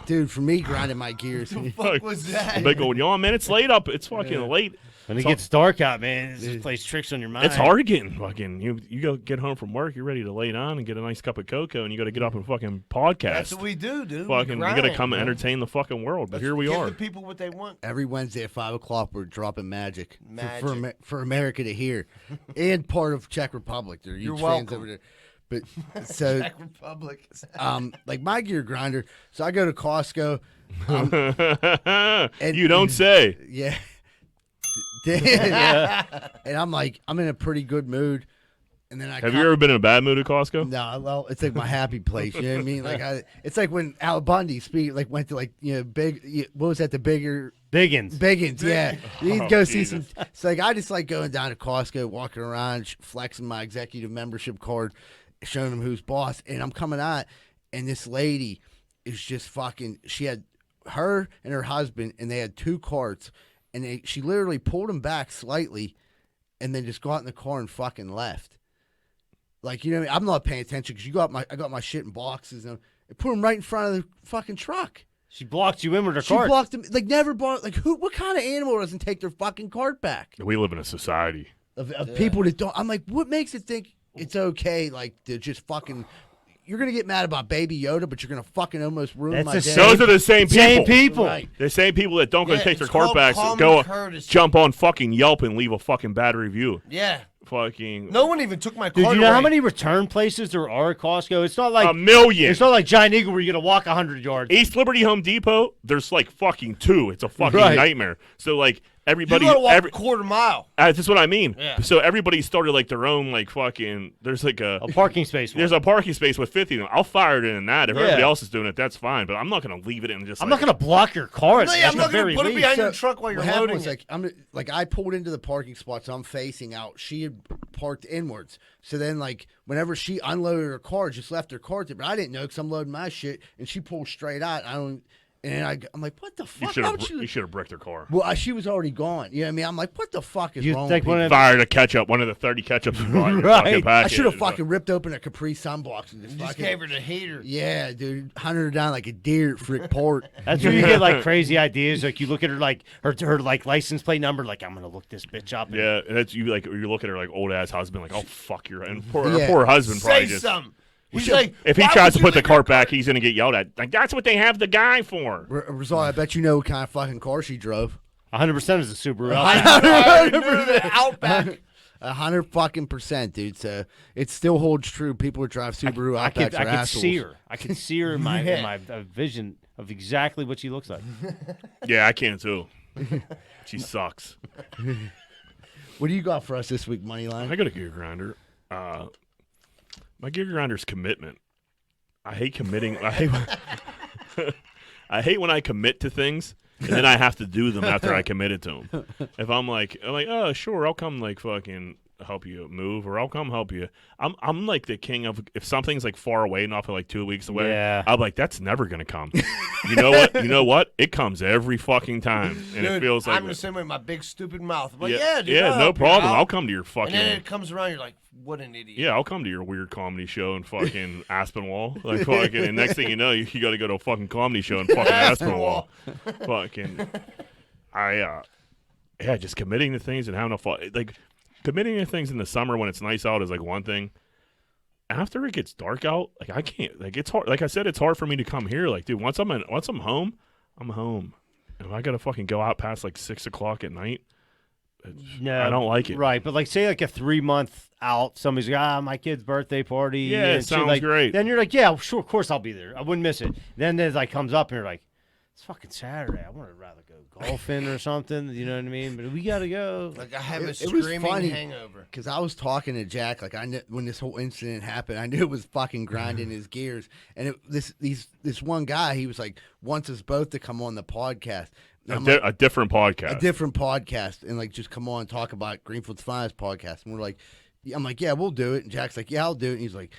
Dude, for me, grinding my gears. What was that? They going, yo, man, it's late up. It's fucking late. When it gets dark out, man, it just plays tricks on your mind. It's hard getting fucking. You go get home from work, you're ready to lay down and get a nice cup of cocoa, and you got to get up and fucking podcast. That's what we do, dude. Fucking, you got to come and entertain the fucking world. But here we Give are. the people what they want. Every Wednesday at 5 o'clock, we're dropping magic, Magic. For America to hear, and part of Czech Republic. They're huge You're fans welcome. over there. But so, Czech Republic. like my gear grinder. So I go to Costco. And you don't say. Yeah. And I'm like, I'm in a pretty good mood. And then Have you ever been in a bad mood at Costco? No, well, it's like my happy place. You know what I mean? Like, it's like when Al Bundy went to what was that? The Biggins, yeah. You'd go see some. It's like I just like going down to Costco, walking around, flexing my executive membership card, showing them who's boss. And I'm coming out, and this lady is just fucking. She had her and her husband, and they had 2 carts, and she literally pulled them back slightly, and then just got in the car and fucking left. Like, you know what I mean? I'm not paying attention because I got my shit in boxes and put them right in front of the fucking truck. She blocked you in with her She cart. blocked them. Like, never bought. Like, what kind of animal doesn't take their fucking cart back? We live in a society. Of people that don't. I'm like, what makes it think it's okay, like, to just fucking. You're going to get mad about Baby Yoda, but you're going to fucking almost ruin my day. Those are the same people. Same people. Right. The same people that don't go take their it's cart called backs, common go courtesy. jump on fucking Yelp and leave a fucking bad review. Yeah. Fucking No one even took my Dude, card you know away. how many return places there are at Costco? It's not like a million. It's not like Giant Eagle where you're gonna walk 100 yards. East Liberty Home Depot, there's like fucking 2. It's a fucking Right. nightmare. So like You everybody, gotta walk a quarter mile. that's what I mean. Yeah. So everybody started like their own like fucking. There's like A parking space. there's a parking space with 50 of them. I'll fire it in that. If Yeah. everybody else is doing it, that's fine. But I'm not gonna leave it in just. I'm like, not gonna block your car. No, at yeah, I'm the not very gonna put it least. behind your truck while you're what happened loading was, it. like I pulled into the parking spot, so I'm facing out. She had parked inwards. So then, like, whenever she unloaded her car, just left her cart there. But I didn't know because I'm loading my shit, and she pulled straight out. I'm like, what the You fuck? should have bricked her car. Well, she was already gone. You know what I mean? I'm like, what the fuck is You wrong think with one people? of the- Fired a ketchup, one of the 30 ketchups brought in your Right. fucking I package. should have fucking ripped open a Capri Sun box and just Just fucking. gave her the heater. Yeah, dude, hunted her down like a deer at Frick Port. That's where you get like crazy ideas. Like you look at her like her like license plate number. Like I'm gonna look this bitch up. Yeah, and that's you like you look at her like old ass husband, like, oh fuck your and poor, Yeah. her poor husband probably Say just something. He's like, if he "Why tries would to you put the leave your cart back, he's gonna get yelled at. Like that's what they have the guy for. Rizal, I bet you know what kind of fucking car she drove. 100% is a Subaru. I knew the Outback. 100% dude. So it still holds true. People who drive Subaru I Outbacks could are assholes. see her. I could see her in my vision of exactly what she looks like. Yeah, I can too. She sucks. What do you got for us this week, Moneyline? I got a gear grinder. My gear grinder's commitment. I hate committing. I hate when I commit to things and then I have to do them after I committed to them. If I'm like, oh sure, I'll come like fucking help you move, or I'll come help you. I'm like the king of if something's like far away enough, for like 2 weeks away. Yeah. I'm like that's never gonna come. You know what? You know what? It comes every fucking time, and it Dude, feels like I'm the same way with my big stupid mouth. I'm like, yeah, dude, I'll no help you problem. out." I'll come to your fucking. And then it comes around, you're like, what an idiot. Yeah, I'll come to your weird comedy show in fucking Aspinwall. Like fucking, and next thing you know, you got to go to a fucking comedy show in fucking Aspinwall. Fucking, just committing to things and having a fun. Like committing to things in the summer when it's nice out is like one thing. After it gets dark out, like I can't. Like it's hard. Like I said, it's hard for me to come here. Like, dude, once I'm home, I'm home. And if I gotta fucking go out past like 6 o'clock at night, No, I don't like it. Right, but like say like a 3 month out, somebody's like, my kid's birthday party. Yeah, and it shit, sounds like, great. Then you're like, yeah, sure, of course I'll be there. I wouldn't miss it. Then it like comes up and you're like, it's fucking Saturday. I would rather go golfing or something. You know what I mean? But we gotta go. Like I have a It was screaming funny. hangover. Because I was talking to Jack, like I knew when this whole incident happened, I knew it was fucking grinding his gears. And this one guy, he was like, wants us both to come on the podcast. And I'm like, A different podcast. a different podcast, and like just come on and talk about Greenfield's Finest podcast. And we're like, I'm like, yeah, we'll do it. And Jack's like, yeah, I'll do it. And he's like,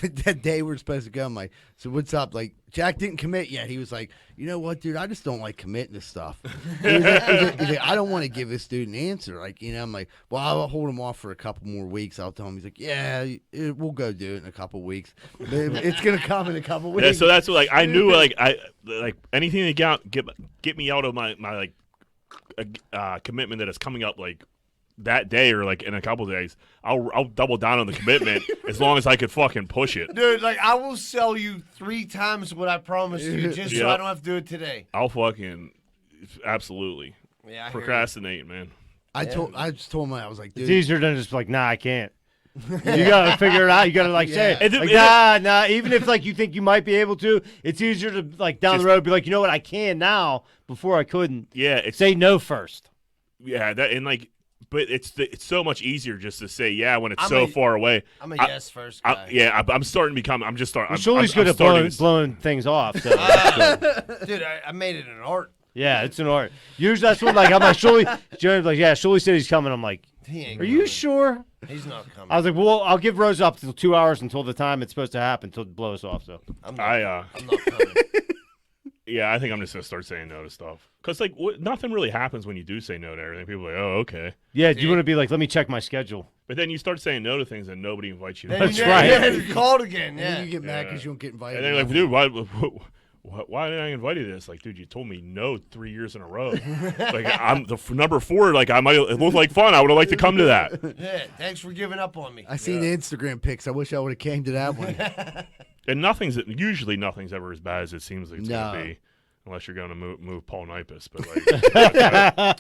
that day we're supposed to go, I'm like, so what's up? Like, Jack didn't commit yet. He was like, you know what, dude? I just don't like committing to stuff. He's like, I don't want to give this dude an answer. Like, I'm like, well, I'll hold him off for a couple more weeks. I'll tell him. He's like, yeah, we'll go do it in a couple weeks. It's gonna come in a couple weeks. Yeah, so that's what, like, I knew, like, anything to get me out of my like commitment that is coming up, like, that day or like in a couple days, I'll double down on the commitment as long as I could fucking push it. Dude, like, I will sell you 3 times what I promised you just so I don't have to do it today. I'll fucking absolutely procrastinate, man. I just told him, I was like, dude, It's easier than just like, nah, I can't. You gotta figure it out. You gotta like say, And like, then- nah. Even if like you think you might be able to, it's easier to like down the road be like, you know what, I can now before I couldn't. Yeah, it's Say no first. yeah, that and like, but it's so much easier just to say yeah when it's I'm so a- far away. I'm a yes first guy. I'm starting to become. I'm just starting. Well, Shuley's good at blowing things off. So Dude, I made it an art. yeah, it's an art. Usually that's what like I'm like Shuley. Joe's like, yeah, Shuley said he's coming. I'm like, He ain't are you coming. sure? He's not coming. I was like, well, I'll give Rose up till 2 hours until the time it's supposed to happen to blow us off. So I'm not coming. Yeah, I think I'm just gonna start saying no to stuff because like nothing really happens when you do say no to everything. People are like, oh, okay, yeah, do you want to be like, let me check my schedule? but then you start saying no to things and nobody invites you. Then That's you right. You called again. and Yeah. then you get mad because you don't get invited. And they're like, dude, why didn't I invite you to this? Like, dude, you told me no 3 years in a row. Like, I'm the number 4. Like, it looked like fun. I would have liked to come to that. Yeah. Thanks for giving up on me. I seen the Instagram pics. I wish I would have came to that one. And usually nothing's ever as bad as it seems like it's gonna be, unless you're gonna move Paul Nipus. But like,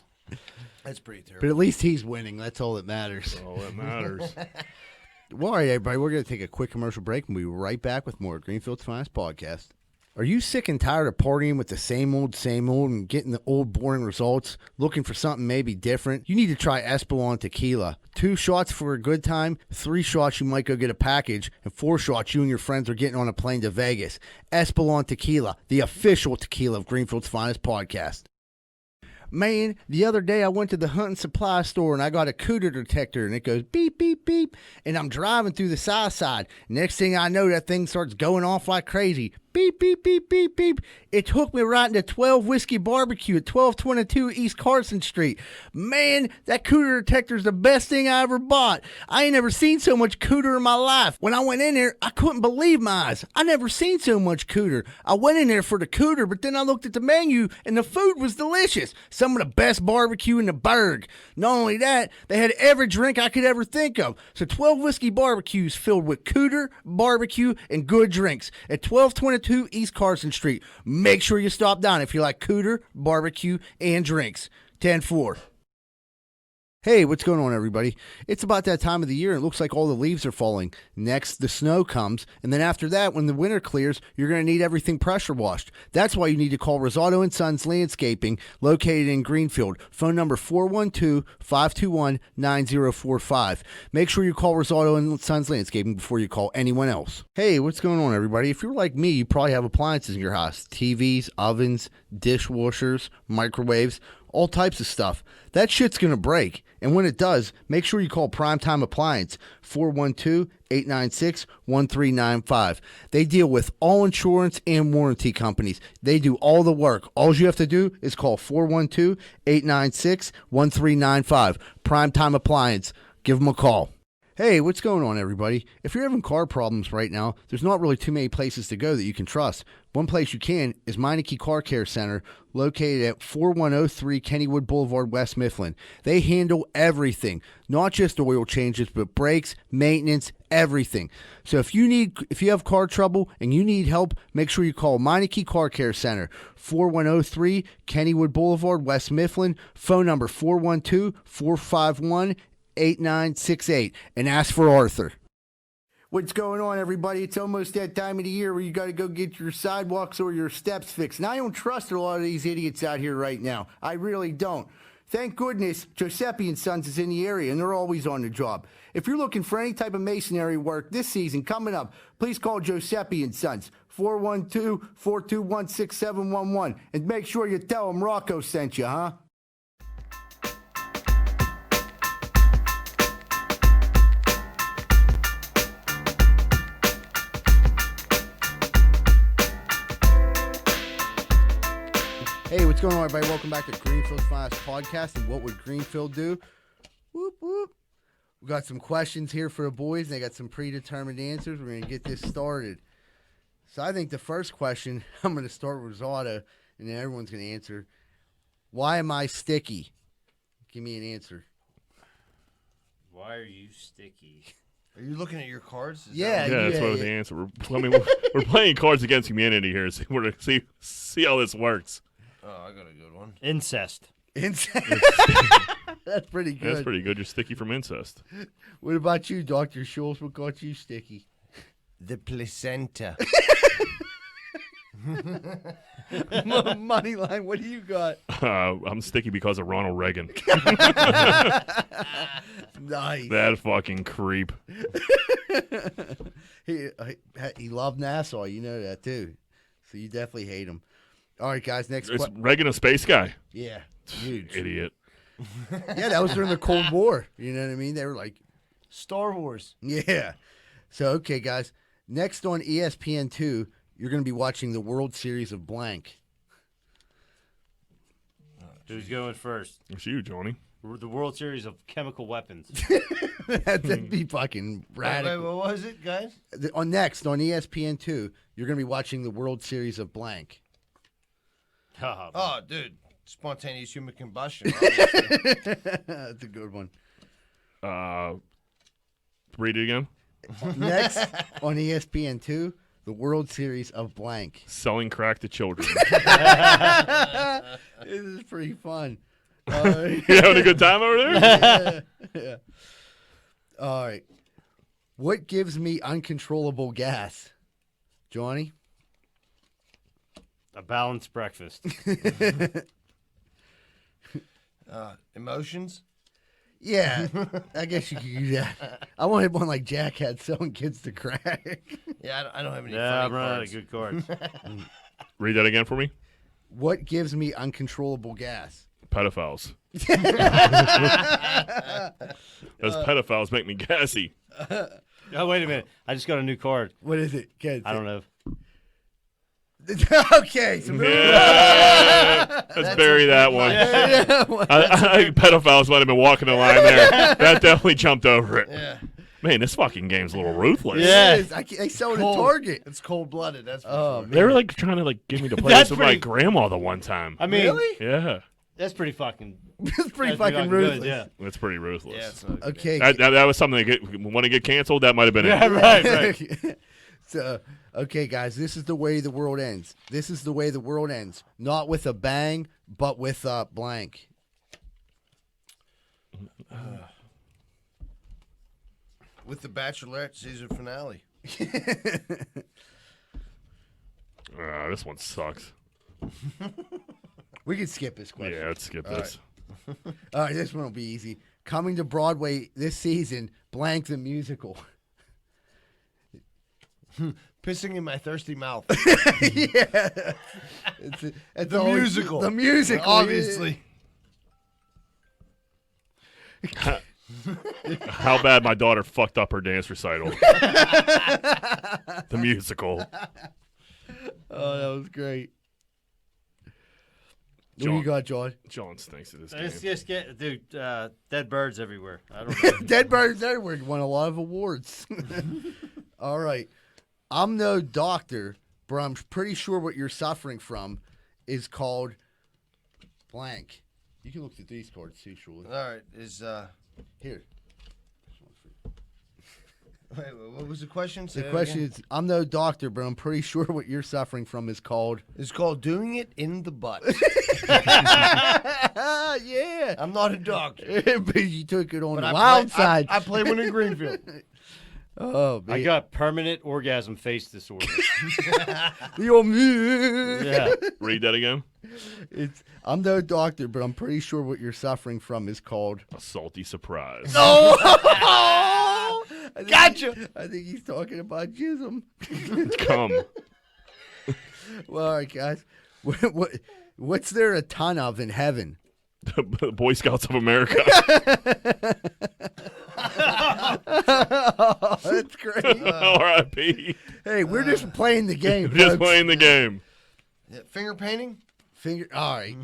That's pretty terrible. But at least he's winning. That's all that matters. all that matters. Well, all right, everybody, we're going to take a quick commercial break and we'll be right back with more Greenfield's Finest Podcast. Are you sick and tired of partying with the same old, and getting the old, boring results? Looking for something maybe different? You need to try Espolon Tequila. 2 shots for a good time, 3 shots you might go get a package, and 4 shots you and your friends are getting on a plane to Vegas. Espolon Tequila, the official tequila of Greenfield's Finest Podcast. Man, the other day I went to the hunting supply store and I got a cooter detector and it goes beep, beep, beep. And I'm driving through the south side. Next thing I know, that thing starts going off like crazy. Beep, beep, beep, beep, beep. It took me right into 12 Whiskey Barbecue at 1222 East Carson Street. Man, that cooter detector is the best thing I ever bought. I ain't never seen so much cooter in my life. When I went in there, I couldn't believe my eyes. I never seen so much cooter. I went in there for the cooter, but then I looked at the menu and the food was delicious. Some of the best barbecue in the burg. Not only that, they had every drink I could ever think of. So 12 Whiskey Barbecues filled with cooter, barbecue, and good drinks at 1222 East Carson Street. Make sure you stop down if you like cooter, barbecue, and drinks. 10-4. Hey, what's going on, everybody? It's about that time of the year, and it looks like all the leaves are falling. Next, the snow comes, and then after that, when the winter clears, you're going to need everything pressure washed. That's why you need to call Rosado & Sons Landscaping, located in Greenfield. Phone number 412-521-9045. Make sure you call Rosado & Sons Landscaping before you call anyone else. Hey, what's going on, everybody? If you're like me, you probably have appliances in your house. TVs, ovens, dishwashers, microwaves, all types of stuff. That shit's going to break. And when it does, make sure you call Primetime Appliance, 412-896-1395. They deal with all insurance and warranty companies. They do all the work. All you have to do is call 412-896-1395. Primetime Appliance. Give them a call. Hey, what's going on, everybody? If you're having car problems right now, there's not really too many places to go that you can trust. One place you can is Meineke Car Care Center, located at 4103 Kennywood Boulevard, West Mifflin. They handle everything, not just oil changes, but brakes, maintenance, everything. So if you have car trouble and you need help, make sure you call Meineke Car Care Center, 4103 Kennywood Boulevard, West Mifflin. Phone number 412-451-8968, and ask for Arthur. What's going on, everybody? It's almost that time of the year where you got to go get your sidewalks or your steps fixed. And I don't trust a lot of these idiots out here right now. I really don't. Thank goodness Giuseppe & Sons is in the area, and they're always on the job. If you're looking for any type of masonry work this season coming up, please call Giuseppe & Sons, 412-421-6711, and make sure you tell them Rocco sent you, huh? Hey, what's going on, everybody? Welcome back to Greenfield's Finest Podcast. And what would Greenfield do? Whoop, whoop. We got some questions here for the boys. They got some predetermined answers. We're going to get this started. So I think the first question, I'm going to start with Zada, and then everyone's going to answer. Why am I sticky? Give me an answer. Why are you sticky? Are you looking at your cards? Yeah. Yeah, that's what the answer. We're playing Cards Against Humanity here. So we're going to see how this works. Oh, I got a good one. Incest. Incest. That's pretty good. That's pretty good. You're sticky from incest. What about you, Dr. Schultz? What got you sticky? The placenta. Moneyline, what do you got? I'm sticky because of Ronald Reagan. Nice. That fucking creep. He loved Nassau. You know that, too. So you definitely hate him. All right, guys, next Is question. Reagan a space guy? Yeah, huge. Idiot. Yeah, that was during the Cold War. You know what I mean? They were like, Star Wars. yeah. So, okay, guys. Next on ESPN2, you're going to be watching the World Series of blank. Who's going first? It's you, Johnny. The World Series of chemical weapons. That'd be fucking Wait, radical. what was it, guys? Next, on ESPN2, you're going to be watching the World Series of blank. Oh, dude. Spontaneous human combustion. That's a good one. Read it again. Next, on ESPN2, the World Series of blank. Selling crack to children. This is pretty fun. You having a good time over there? Yeah. All right. What gives me uncontrollable gas? Johnny? A balanced breakfast. Emotions? Yeah, I guess you could use that. I wanted one like Jack had selling kids to crack. Yeah, I don't have any Yeah, I'm funny running out cards. of good cards. Read that again for me. What gives me uncontrollable gas? Pedophiles. Those pedophiles make me gassy. Oh, wait a minute. I just got a new card. What is it? Kids? I don't know. Okay. So Yeah. Let's bury that one. I think pedophiles might have been walking the line there. That definitely jumped over it. Yeah. Man, this fucking game's a little ruthless. Yeah. They sell it at Cold. Target. It's cold-blooded, that's for Oh, sure. man. They were like trying to like get me to play That's this with my pretty- grandma the one time. I mean, Really? Yeah. that's pretty fucking. It's pretty that's fucking good, ruthless. yeah. That's pretty ruthless. Yeah, it's not good. Okay. That was something that want to get canceled. That might have been Yeah, it. right. So, okay, guys, this is the way the world ends. This is the way the world ends. Not with a bang, but with a blank. With the Bachelorette season finale. This one sucks. We can skip this question. Yeah, let's skip this. All right, this one will be easy. Coming to Broadway this season, blank the musical. Pissing in my thirsty mouth. Yeah. It's The always- musical. The musical. Obviously. How bad my daughter fucked up her dance recital. The musical. Oh, that was great. What do John. you got, John? John stinks at this Let's game. just get, dude, dead birds everywhere. I don't know. Dead Birds Everywhere won a lot of awards. All right. I'm no doctor, but I'm pretty sure what you're suffering from is called blank. You can look at these cards too, Shuli. All right, Here. wait, what was the question? Say The that question again. is, I'm no doctor, but I'm pretty sure what you're suffering from is called... It's called doing it in the butt. Yeah. I'm not a doctor. But you took it on But the I wild play- side. I play one in Greenfield. Oh, man. I got permanent orgasm face disorder. Yeah. Read that again. I'm no doctor, but I'm pretty sure what you're suffering from is called... A salty surprise. Oh! Gotcha. I think he's talking about jism. Come. Well, all right, guys. What's there a ton of in heaven? The Boy Scouts of America. Oh, that's great. R.I.P. Hey, we're just playing the game. Just folks. playing the game. Yeah, finger painting? All right.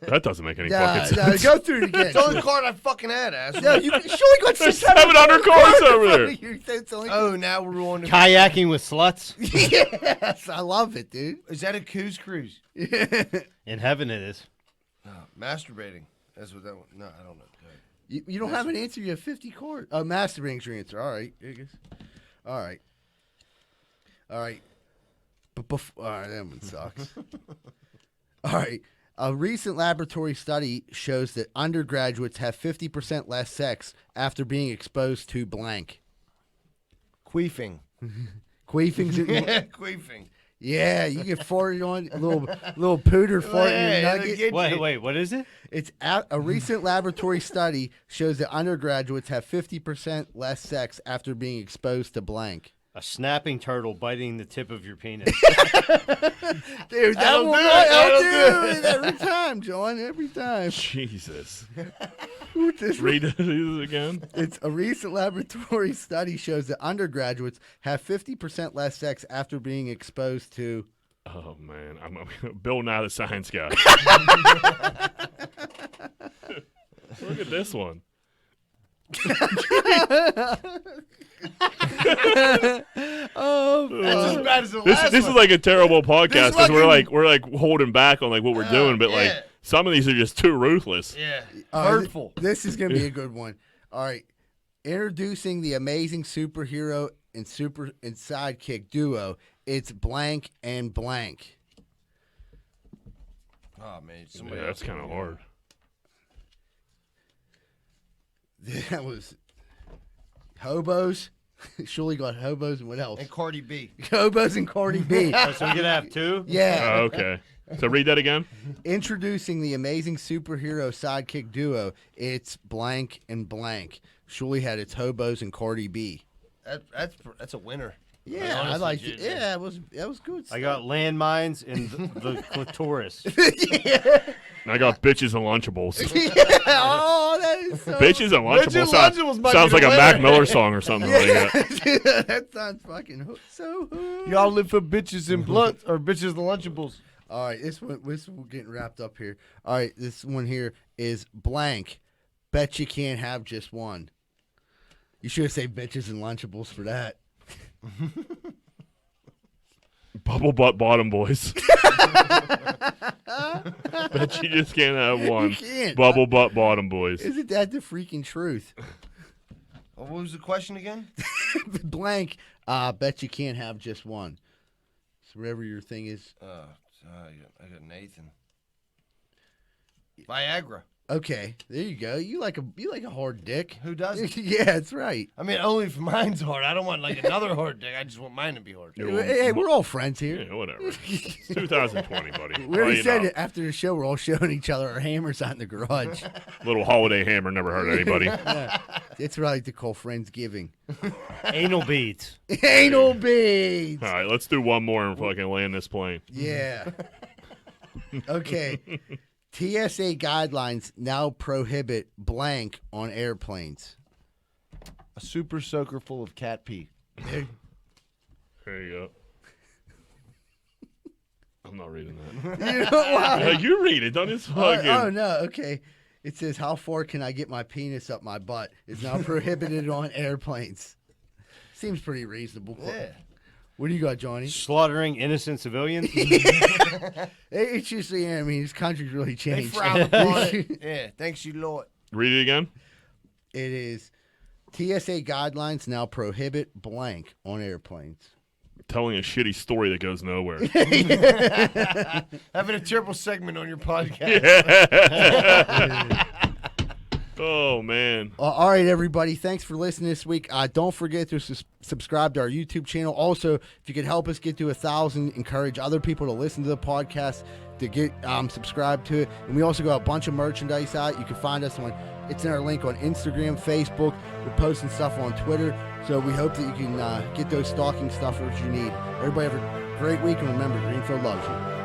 That doesn't make any Yeah, fucking sense. go through it again. It's the only card I fucking had, asshole. No, you surely got There's 600 700 cards over there. It's only- Oh, now we're on to... Kayaking with sluts? Yes, I love it, dude. Is that a Coos Cruise? In heaven it is. Masturbating. That's what that one... No, I don't know. Go ahead. You don't have an answer. You have 50 cards. Oh, masturbating's your answer. All right. I guess. All right. All right. But before, all right, that one sucks. All right. A recent laboratory study shows that undergraduates have 50% less sex after being exposed to blank. Queefing. Queefing's Yeah, queefing. yeah, you get farted on a little pooter fart in your Yeah, nugget. Wait, what is it? It's a recent laboratory study shows that undergraduates have 50% less sex after being exposed to blank. A snapping turtle biting the tip of your penis. Dude, That'll do it, I'll that'll do it every time, John. Every time. Jesus. This- Read it again. It's a recent laboratory study shows that undergraduates have 50% less sex after being exposed to. Oh, man. I'm Bill Nye the Science Guy. Look at this one. Oh, That's as bad as the last This is one. like a terrible podcast because fucking- we're like holding back on like what we're doing, but yeah. like some of these are just too ruthless. Yeah. Hurtful. Hurtful. This is gonna be a good one. All right, introducing the amazing superhero and sidekick duo. It's blank and blank. Oh, man. Yeah, Somebody that's else kind of can do hard. That was hobos. Surely got hobos and what else? it. And Cardi B. Hobos and Cardi B. Oh, so we're going to have two? Yeah. Oh, okay. So read that again. Introducing the amazing superhero sidekick duo. It's blank and blank. Surely had its hobos and Cardi B. That's a winner. Yeah, I honestly, like dude, it. Yeah, that was good. I got landmines and the clitoris. And I got bitches and Lunchables. Oh, that is so. Bitches and Bitches Lunchables and Lunchables might sounds be like the a Mac winner. Miller song or something like that. That sounds fucking so. Y'all live for bitches and blunts or bitches and Lunchables. All right, this one we're getting wrapped up here. All right, this one here is blank. Bet you can't have just one. You should have said bitches and Lunchables for that. Bubble butt bottom boys. Bet you just can't have one. You can't. Bubble butt bottom boys. Isn't that the freaking truth? What was the question again? Blank. Bet you can't have just one. So whatever your thing is. I got Nathan. Viagra. Okay, there you go. You like a hard dick. Who doesn't? Yeah, that's right. I mean, only if mine's hard. I don't want like another hard dick. I just want mine to be hard. Yeah, well, Hey, we're all friends here. Yeah, whatever. It's 2020, buddy. We already you said know. it after the show. We're all showing each other our hammers out in the garage. Little holiday hammer never hurt anybody. It's what I like to call Friendsgiving. Anal beads. Anal beads. All right, let's do one more and fucking land this plane. Yeah. Okay. TSA guidelines now prohibit blank on airplanes. A super soaker full of cat pee. There you go. I'm not reading that. You know why? You read it. Don't just fucking. Oh, no. Okay. It says, how far can I get my penis up my butt? It's now prohibited on airplanes. Seems pretty reasonable. Yeah. What do you got, Johnny? Slaughtering innocent civilians. It's just, I mean, this country's really They changed. frown upon it. Yeah. Thanks, you Lord. Read it again. It is TSA guidelines now prohibit blank on airplanes. Telling a shitty story that goes nowhere. Having a triple segment on your podcast. Oh, man. All right, everybody. Thanks for listening this week. Don't forget to subscribe to our YouTube channel. Also, if you could help us get to 1,000, encourage other people to listen to the podcast, to get subscribed to it. And we also got a bunch of merchandise out. You can find us on, it's in our link on Instagram, Facebook. We're posting stuff on Twitter. So we hope that you can get those stocking stuffers you need. Everybody have a great week, and remember, Greenfield loves you.